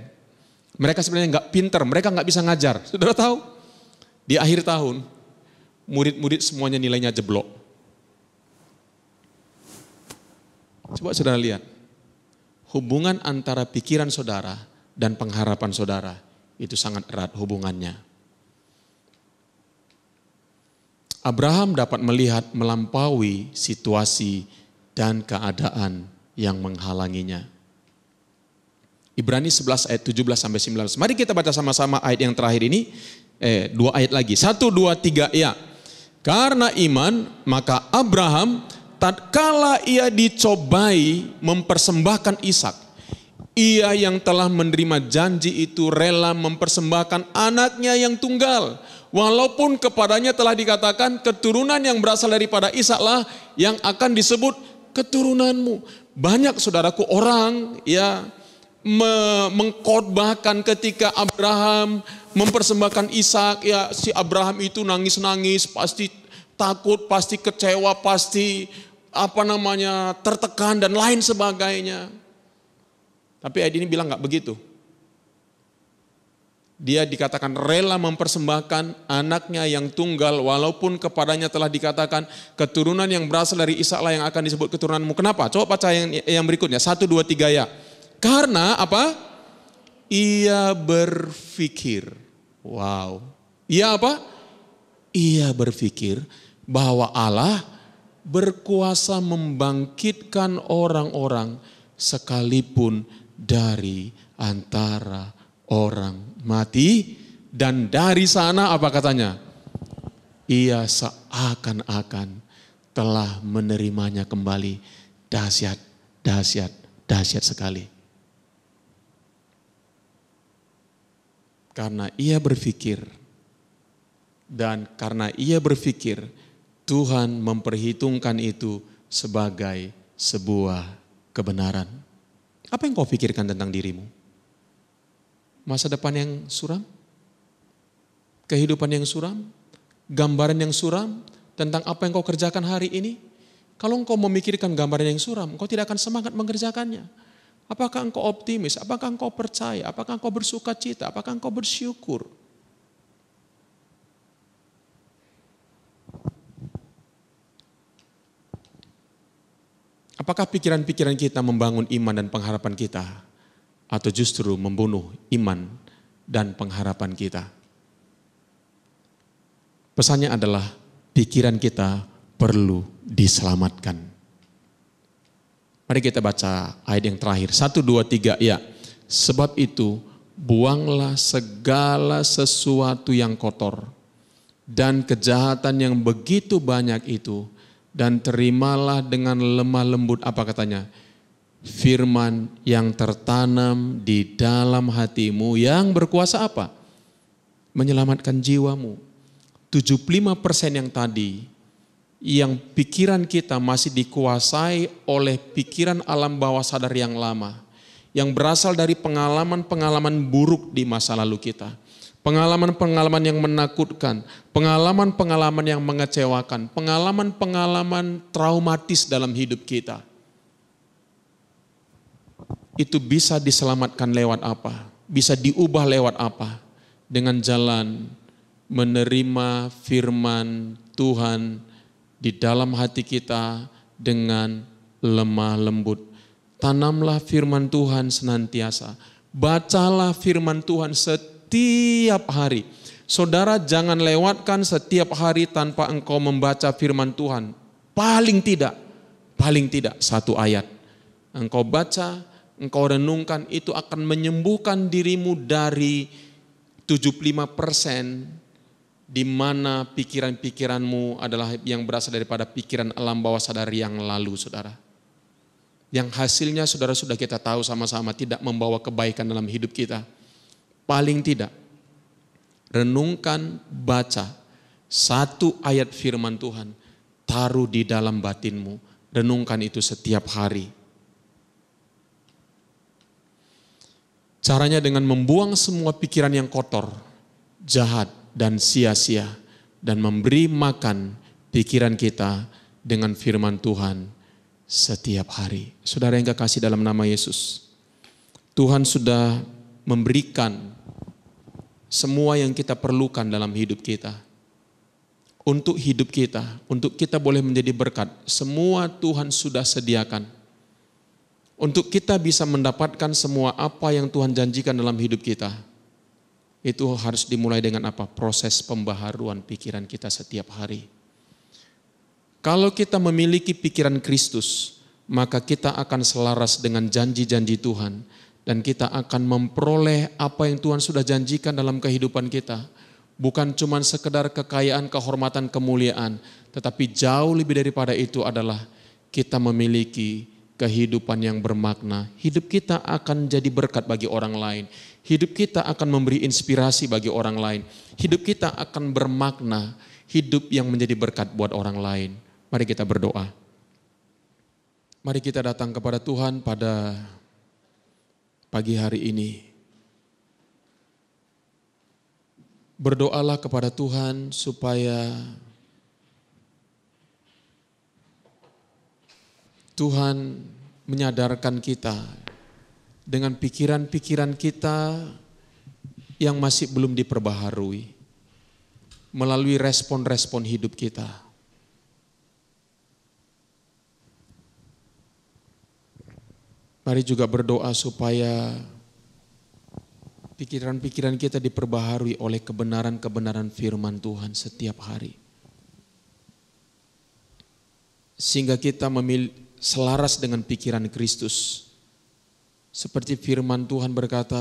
Mereka sebenarnya nggak pintar, mereka nggak bisa ngajar. Saudara tahu? Di akhir tahun, murid-murid semuanya nilainya jeblok. Coba saudara lihat, hubungan antara pikiran saudara dan pengharapan saudara itu sangat erat hubungannya. Abraham dapat melihat melampaui situasi dan keadaan yang menghalanginya. Ibrani 11 ayat 17 sampai 19. Mari kita baca sama-sama ayat yang terakhir ini. 2 ayat lagi. 1, 2, 3 ya. Karena iman maka Abraham tatkala ia dicobai mempersembahkan Ishak, ia yang telah menerima janji itu rela mempersembahkan anaknya yang tunggal. Walaupun kepadanya telah dikatakan keturunan yang berasal daripada Ishaklah yang akan disebut keturunanmu. Banyak saudaraku orang ya mengkhotbahkan ketika Abraham mempersembahkan Ishak, ya si Abraham itu nangis-nangis, pasti takut, pasti kecewa, pasti tertekan dan lain sebagainya. Tapi ayat ini bilang nggak begitu. Dia dikatakan rela mempersembahkan anaknya yang tunggal walaupun kepadanya telah dikatakan keturunan yang berasal dari Ishaklah yang akan disebut keturunanmu. Kenapa? Coba baca yang berikutnya. 1, 2, 3 ya. Karena apa? Ia berpikir. Wow. Ia apa? Ia berpikir bahwa Allah berkuasa membangkitkan orang-orang sekalipun dari antara orang mati. Dan dari sana apa katanya? Ia seakan-akan telah menerimanya kembali. Dahsyat, dahsyat, dahsyat sekali. Karena ia berpikir, dan karena ia berpikir, Tuhan memperhitungkan itu sebagai sebuah kebenaran. Apa yang kau pikirkan tentang dirimu? Masa depan yang suram? Kehidupan yang suram? Gambaran yang suram tentang apa yang kau kerjakan hari ini? Kalau engkau memikirkan gambaran yang suram, engkau tidak akan semangat mengerjakannya. Apakah engkau optimis? Apakah engkau percaya? Apakah engkau bersuka cita? Apakah engkau bersyukur? Apakah pikiran-pikiran kita membangun iman dan pengharapan kita? Atau justru membunuh iman dan pengharapan kita? Pesannya adalah pikiran kita perlu diselamatkan. Mari kita baca ayat yang terakhir. 1, 2, 3 ya. Sebab itu buanglah segala sesuatu yang kotor dan kejahatan yang begitu banyak itu. Dan terimalah dengan lemah lembut apa katanya? Firman yang tertanam di dalam hatimu yang berkuasa apa? Menyelamatkan jiwamu. 75% yang tadi, yang pikiran kita masih dikuasai oleh pikiran alam bawah sadar yang lama, yang berasal dari pengalaman-pengalaman buruk di masa lalu kita. Pengalaman-pengalaman yang menakutkan, pengalaman-pengalaman yang mengecewakan, pengalaman-pengalaman traumatis dalam hidup kita. Itu bisa diselamatkan lewat apa? Bisa diubah lewat apa? Dengan jalan menerima firman Tuhan di dalam hati kita dengan lemah lembut. Tanamlah firman Tuhan senantiasa. Bacalah firman Tuhan setiap hari. Saudara jangan lewatkan setiap hari tanpa engkau membaca firman Tuhan. Paling tidak 1 ayat. Engkau baca, engkau renungkan, itu akan menyembuhkan dirimu dari 75% di mana pikiran-pikiranmu adalah yang berasal daripada pikiran alam bawah sadar yang lalu, saudara. Yang hasilnya saudara sudah kita tahu sama-sama tidak membawa kebaikan dalam hidup kita. Paling tidak, renungkan, baca 1 ayat firman Tuhan, taruh di dalam batinmu, renungkan itu setiap hari. Caranya dengan membuang semua pikiran yang kotor, jahat, dan sia-sia, dan memberi makan pikiran kita dengan firman Tuhan setiap hari. Saudara yang kekasih dalam nama Yesus, Tuhan sudah memberikan semua yang kita perlukan dalam hidup kita. Untuk hidup kita, untuk kita boleh menjadi berkat, semua Tuhan sudah sediakan. Untuk kita bisa mendapatkan semua apa yang Tuhan janjikan dalam hidup kita, itu harus dimulai dengan apa? Proses pembaharuan pikiran kita setiap hari. Kalau kita memiliki pikiran Kristus, maka kita akan selaras dengan janji-janji Tuhan. Dan kita akan memperoleh apa yang Tuhan sudah janjikan dalam kehidupan kita. Bukan cuma sekedar kekayaan, kehormatan, kemuliaan. Tetapi jauh lebih daripada itu adalah kita memiliki kehidupan yang bermakna. Hidup kita akan jadi berkat bagi orang lain. Hidup kita akan memberi inspirasi bagi orang lain. Hidup kita akan bermakna, hidup yang menjadi berkat buat orang lain. Mari kita berdoa. Mari kita datang kepada Tuhan pada pagi hari ini. Berdoalah kepada Tuhan supaya Tuhan menyadarkan kita dengan pikiran-pikiran kita yang masih belum diperbaharui melalui respon-respon hidup kita. Mari juga berdoa supaya pikiran-pikiran kita diperbaharui oleh kebenaran-kebenaran firman Tuhan setiap hari. Sehingga kita selaras dengan pikiran Kristus. Seperti firman Tuhan berkata,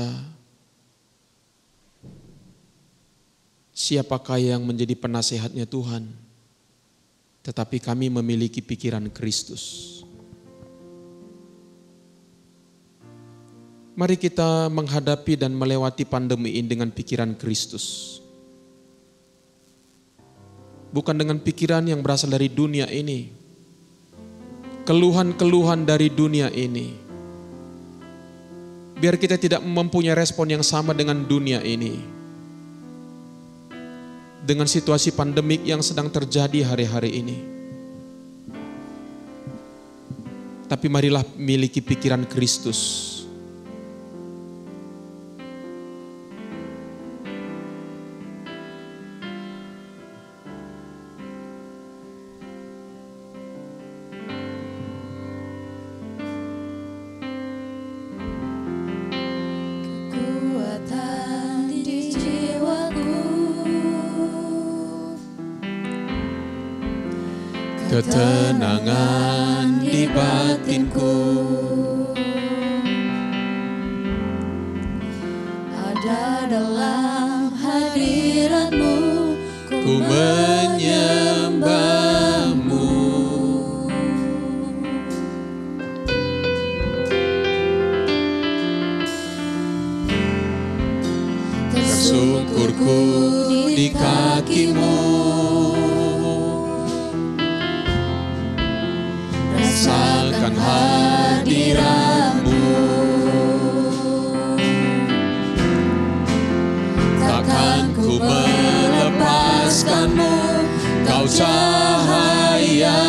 siapakah yang menjadi penasehatnya Tuhan? Tetapi kami memiliki pikiran Kristus. Mari kita menghadapi dan melewati pandemi ini dengan pikiran Kristus. Bukan dengan pikiran yang berasal dari dunia ini. Keluhan-keluhan dari dunia ini. Biar kita tidak mempunyai respon yang sama dengan dunia ini. Dengan situasi pandemik yang sedang terjadi hari-hari ini. Tapi marilah miliki pikiran Kristus. Ketenangan di batinku ada dalam hadirat-Mu, ku menyembah-Mu. Tersungkurku di kaki-Mu, ku melepaskanmu, kau cahaya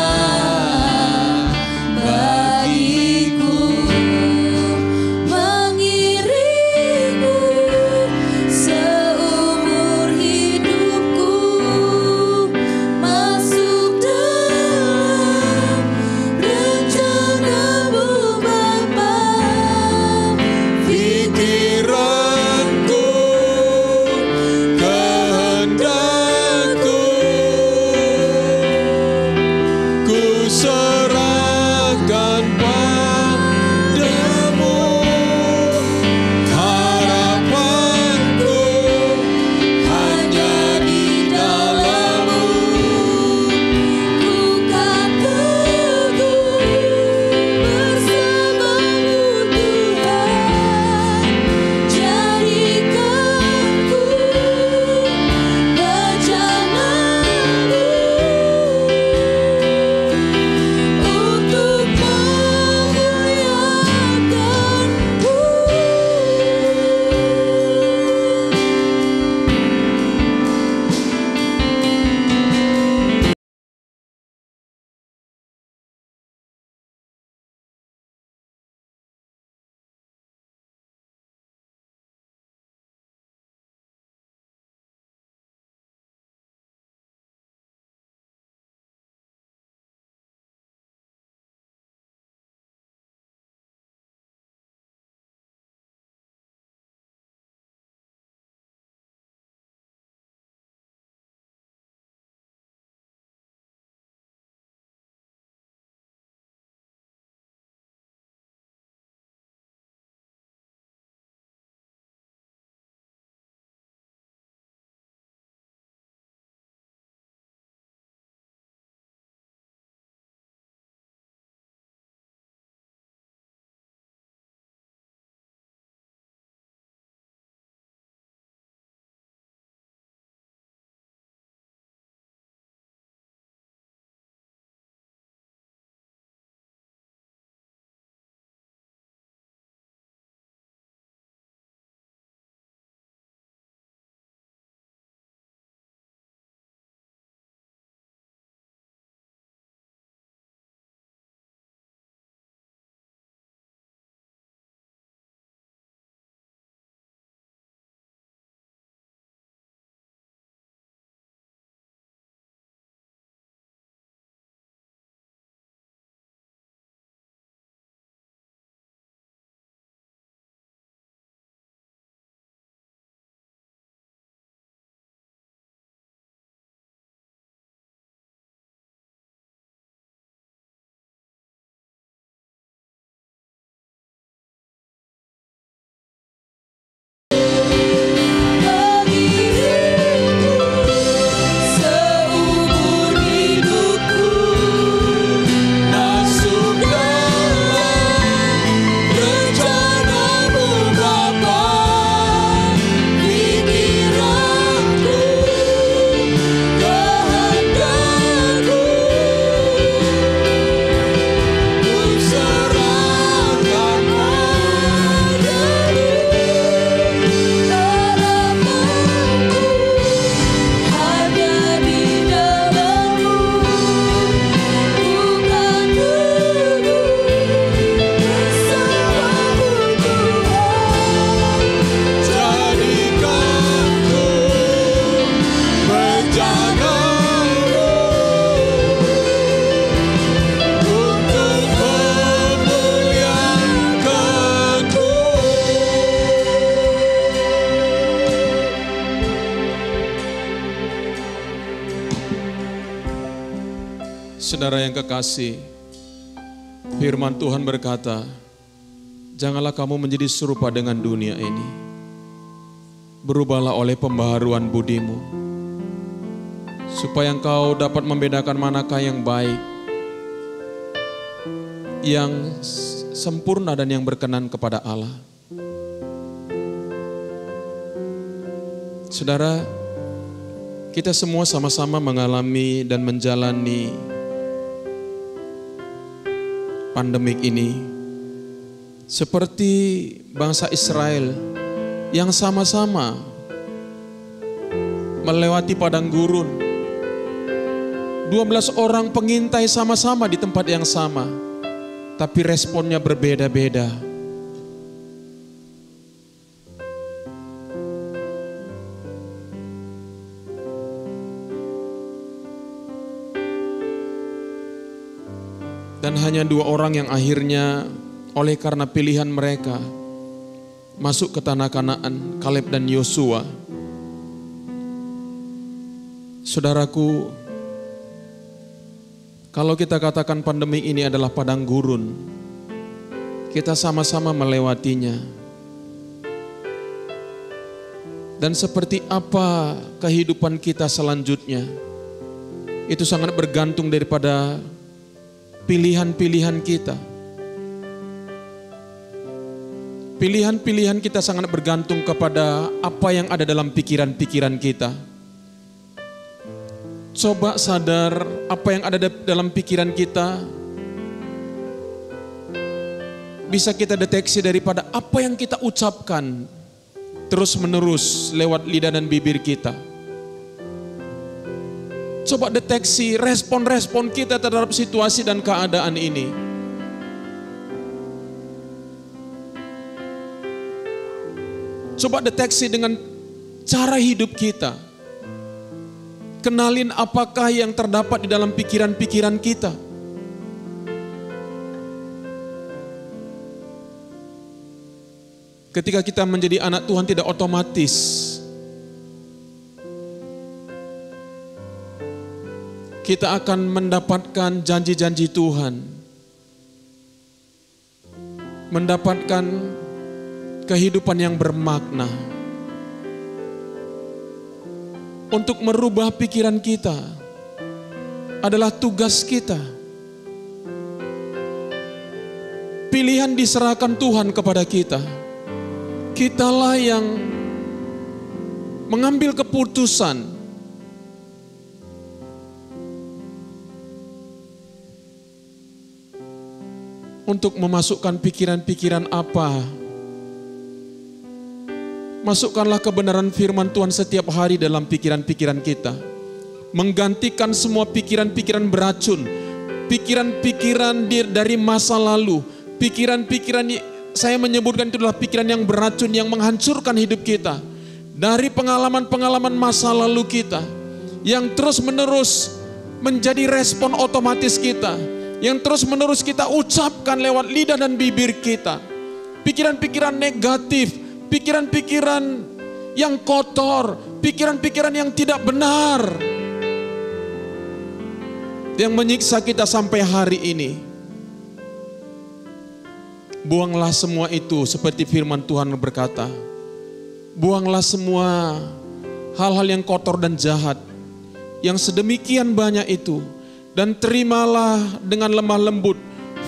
bagiku. Mengiringmu seumur hidupku, masuk dalam rencanamu Bapa. Pikiranku, kehendakku, ku serahkan padamu. Harapanku hanya di dalam-Mu. Ku kan teguh bersama-Mu Tuhan, jadikan ku bejana-Mu untuk memuliakan-Mu. Seumur hidupku, Masuk dalam rencana-Mu Bapa. pikiranku, Kehendakku, ku serahkan padamu. harapanku hanya di dalam-Mu. Ku kan teguh bersama-Mu Tuhan, Jadikan ku bejana-Mu untuk memuliakan-Mu. Saudara yang kekasih, firman Tuhan berkata, janganlah kamu menjadi serupa dengan dunia ini. Berubahlah oleh pembaharuan budimu, supaya engkau dapat membedakan manakah yang baik, yang sempurna dan yang berkenan kepada Allah. Saudara, kita semua sama-sama mengalami dan menjalani pandemik ini seperti bangsa Israel yang sama-sama melewati padang gurun. 12 orang pengintai sama-sama di tempat yang sama, tapi responnya berbeda-beda. Dan hanya 2 orang yang akhirnya oleh karena pilihan mereka masuk ke tanah Kanaan, Kaleb dan Yosua. Saudaraku, kalau kita katakan pandemi ini adalah padang gurun, kita sama-sama melewatinya. Dan seperti apa kehidupan kita selanjutnya, itu sangat bergantung daripada pilihan-pilihan kita. Pilihan-pilihan kita sangat bergantung kepada apa yang ada dalam pikiran-pikiran kita. Coba sadar apa yang ada dalam pikiran kita bisa kita deteksi daripada apa yang kita ucapkan terus-menerus lewat lidah dan bibir kita. Coba deteksi respon-respon kita terhadap situasi dan keadaan ini. Coba deteksi dengan cara hidup kita. Kenalin apakah yang terdapat di dalam pikiran-pikiran kita. Ketika kita menjadi anak Tuhan tidak otomatis kita akan mendapatkan janji-janji Tuhan. Mendapatkan kehidupan yang bermakna. Untuk merubah pikiran kita adalah tugas kita. Pilihan diserahkan Tuhan kepada kita. Kitalah yang mengambil keputusan untuk memasukkan pikiran-pikiran apa. Masukkanlah kebenaran firman Tuhan setiap hari dalam pikiran-pikiran kita. Menggantikan semua pikiran-pikiran beracun. Pikiran-pikiran dari masa lalu. Pikiran-pikiran, saya menyebutkan itu adalah pikiran yang beracun yang menghancurkan hidup kita. Dari pengalaman-pengalaman masa lalu kita. Yang terus-menerus menjadi respon otomatis kita. Yang terus-menerus kita ucapkan lewat lidah dan bibir kita. Pikiran-pikiran negatif, pikiran-pikiran yang kotor, pikiran-pikiran yang tidak benar. Yang menyiksa kita sampai hari ini. Buanglah semua itu seperti firman Tuhan berkata. Buanglah semua hal-hal yang kotor dan jahat. Yang sedemikian banyak itu. Dan terimalah dengan lemah lembut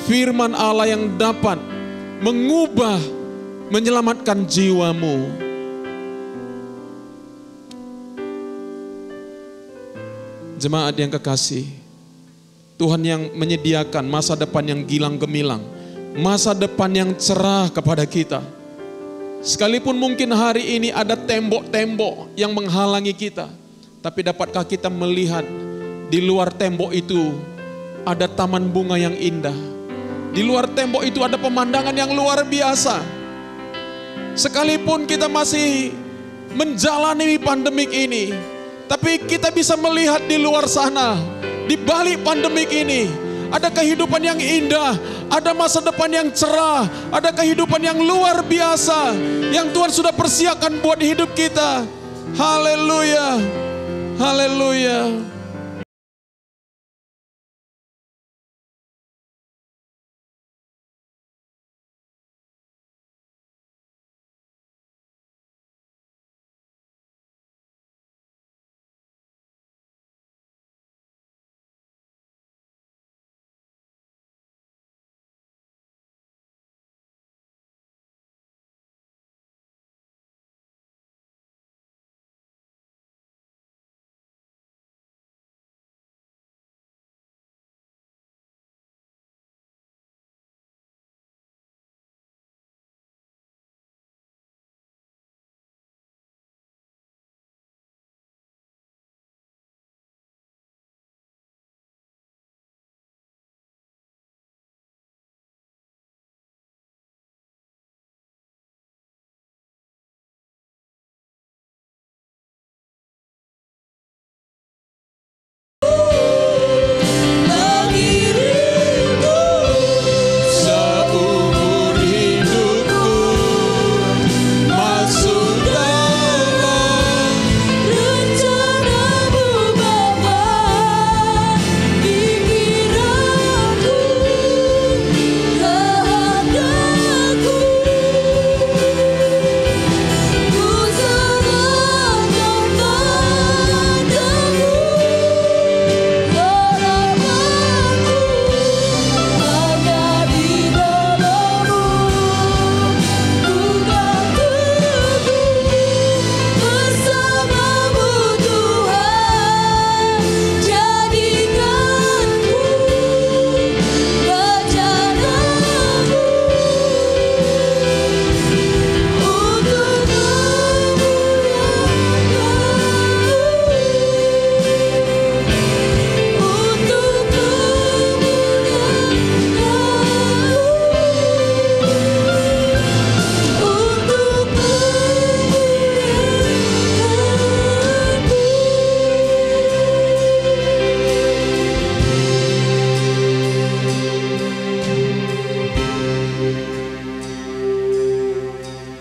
firman Allah yang dapat mengubah, menyelamatkan jiwamu. Jemaat yang kekasih, Tuhan yang menyediakan masa depan yang gilang gemilang, masa depan yang cerah kepada kita. Sekalipun mungkin hari ini ada tembok-tembok yang menghalangi kita, tapi dapatkah kita melihat di luar tembok itu ada taman bunga yang indah. Di luar tembok itu ada pemandangan yang luar biasa. Sekalipun kita masih menjalani pandemik ini, tapi kita bisa melihat di luar sana, di balik pandemik ini, ada kehidupan yang indah, ada masa depan yang cerah, ada kehidupan yang luar biasa, yang Tuhan sudah persiapkan buat hidup kita. Haleluya, haleluya.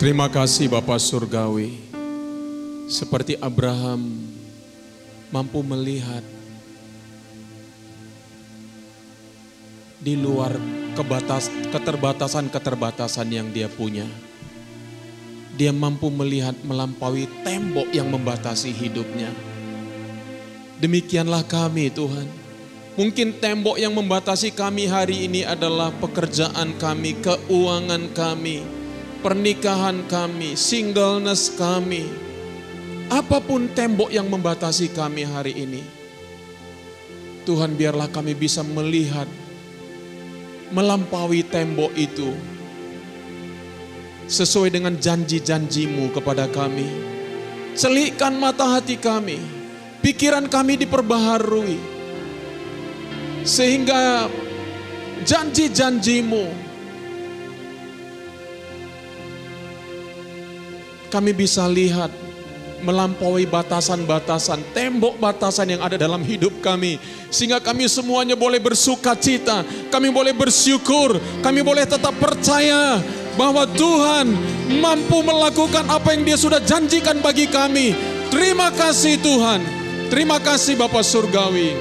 Terima kasih Bapa Surgawi. Seperti Abraham mampu melihat di luar keterbatasan-keterbatasan yang dia punya. Dia mampu melihat melampaui tembok yang membatasi hidupnya. Demikianlah kami Tuhan. Mungkin tembok yang membatasi kami hari ini adalah pekerjaan kami, keuangan kami, pernikahan kami, singleness kami. Apapun tembok yang membatasi kami hari ini. Tuhan, biarlah kami bisa melihat melampaui tembok itu sesuai dengan janji-janji-Mu kepada kami. Celikkan mata hati kami, pikiran kami diperbaharui, sehingga janji-janji-Mu kami bisa lihat melampaui batasan-batasan, tembok batasan yang ada dalam hidup kami. Sehingga kami semuanya boleh bersuka cita, kami boleh bersyukur, kami boleh tetap percaya bahwa Tuhan mampu melakukan apa yang Dia sudah janjikan bagi kami. Terima kasih Tuhan, terima kasih Bapa Surgawi.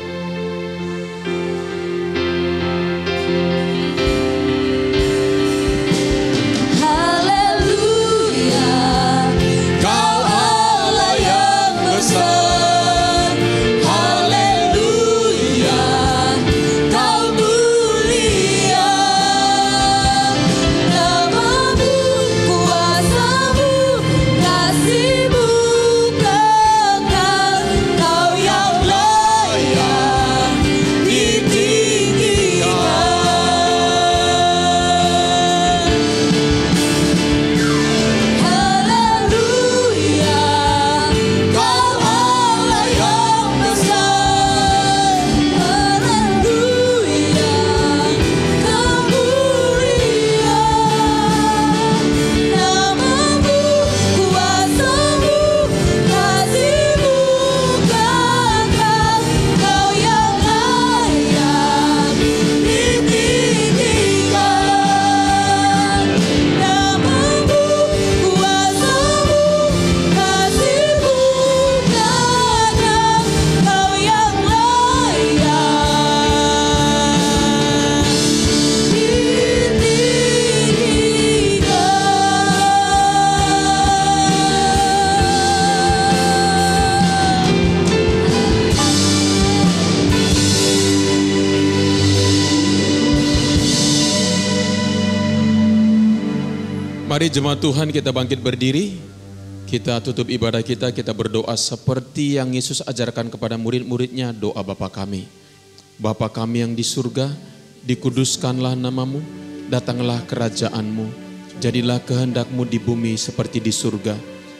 Haleluya, Kau Allah yang besar. Haleluya, Kau mulia. Namamu, kuasa-Mu, kasih-Mu kekal. Kau yang layak ditinggikan. Haleluya, Kau Allah yang besar. Haleluya, Kau mulia. Namamu, kuasa-Mu, kasih-Mu kekal. Kau yang layak ditinggikan. Namamu, kuasa-Mu, kasih-Mu kekal. Kau yang Mari jemaat Tuhan kita bangkit berdiri. Kita tutup ibadah kita berdoa seperti yang Yesus ajarkan kepada murid-muridnya, doa Bapa kami. Bapa kami yang di surga, dikuduskanlah namamu, datanglah kerajaan-Mu, jadilah kehendak-Mu di bumi seperti di surga.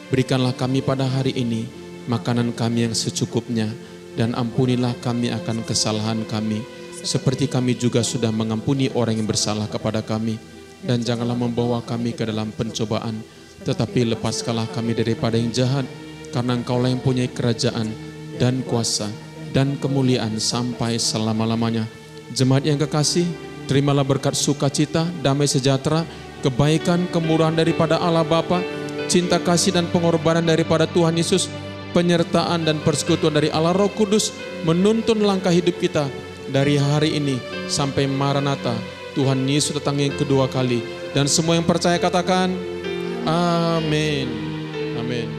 Berikanlah kami pada hari ini makanan kami yang secukupnya, dan ampunilah kami akan kesalahan kami, seperti kami juga sudah mengampuni orang yang bersalah kepada kami. Dan janganlah membawa kami ke dalam pencobaan, tetapi lepaskanlah kami daripada yang jahat, karena Engkaulah yang punya kerajaan dan kuasa dan kemuliaan sampai selama-lamanya. Jemaat yang kekasih, terimalah berkat sukacita, damai sejahtera, kebaikan, kemurahan daripada Allah Bapa, cinta kasih dan pengorbanan daripada Tuhan Yesus, penyertaan dan persekutuan dari Allah Roh Kudus menuntun langkah hidup kita dari hari ini sampai Maranatha, Tuhan Yesus datang yang kedua kali. Dan semua yang percaya katakan amin. Amin.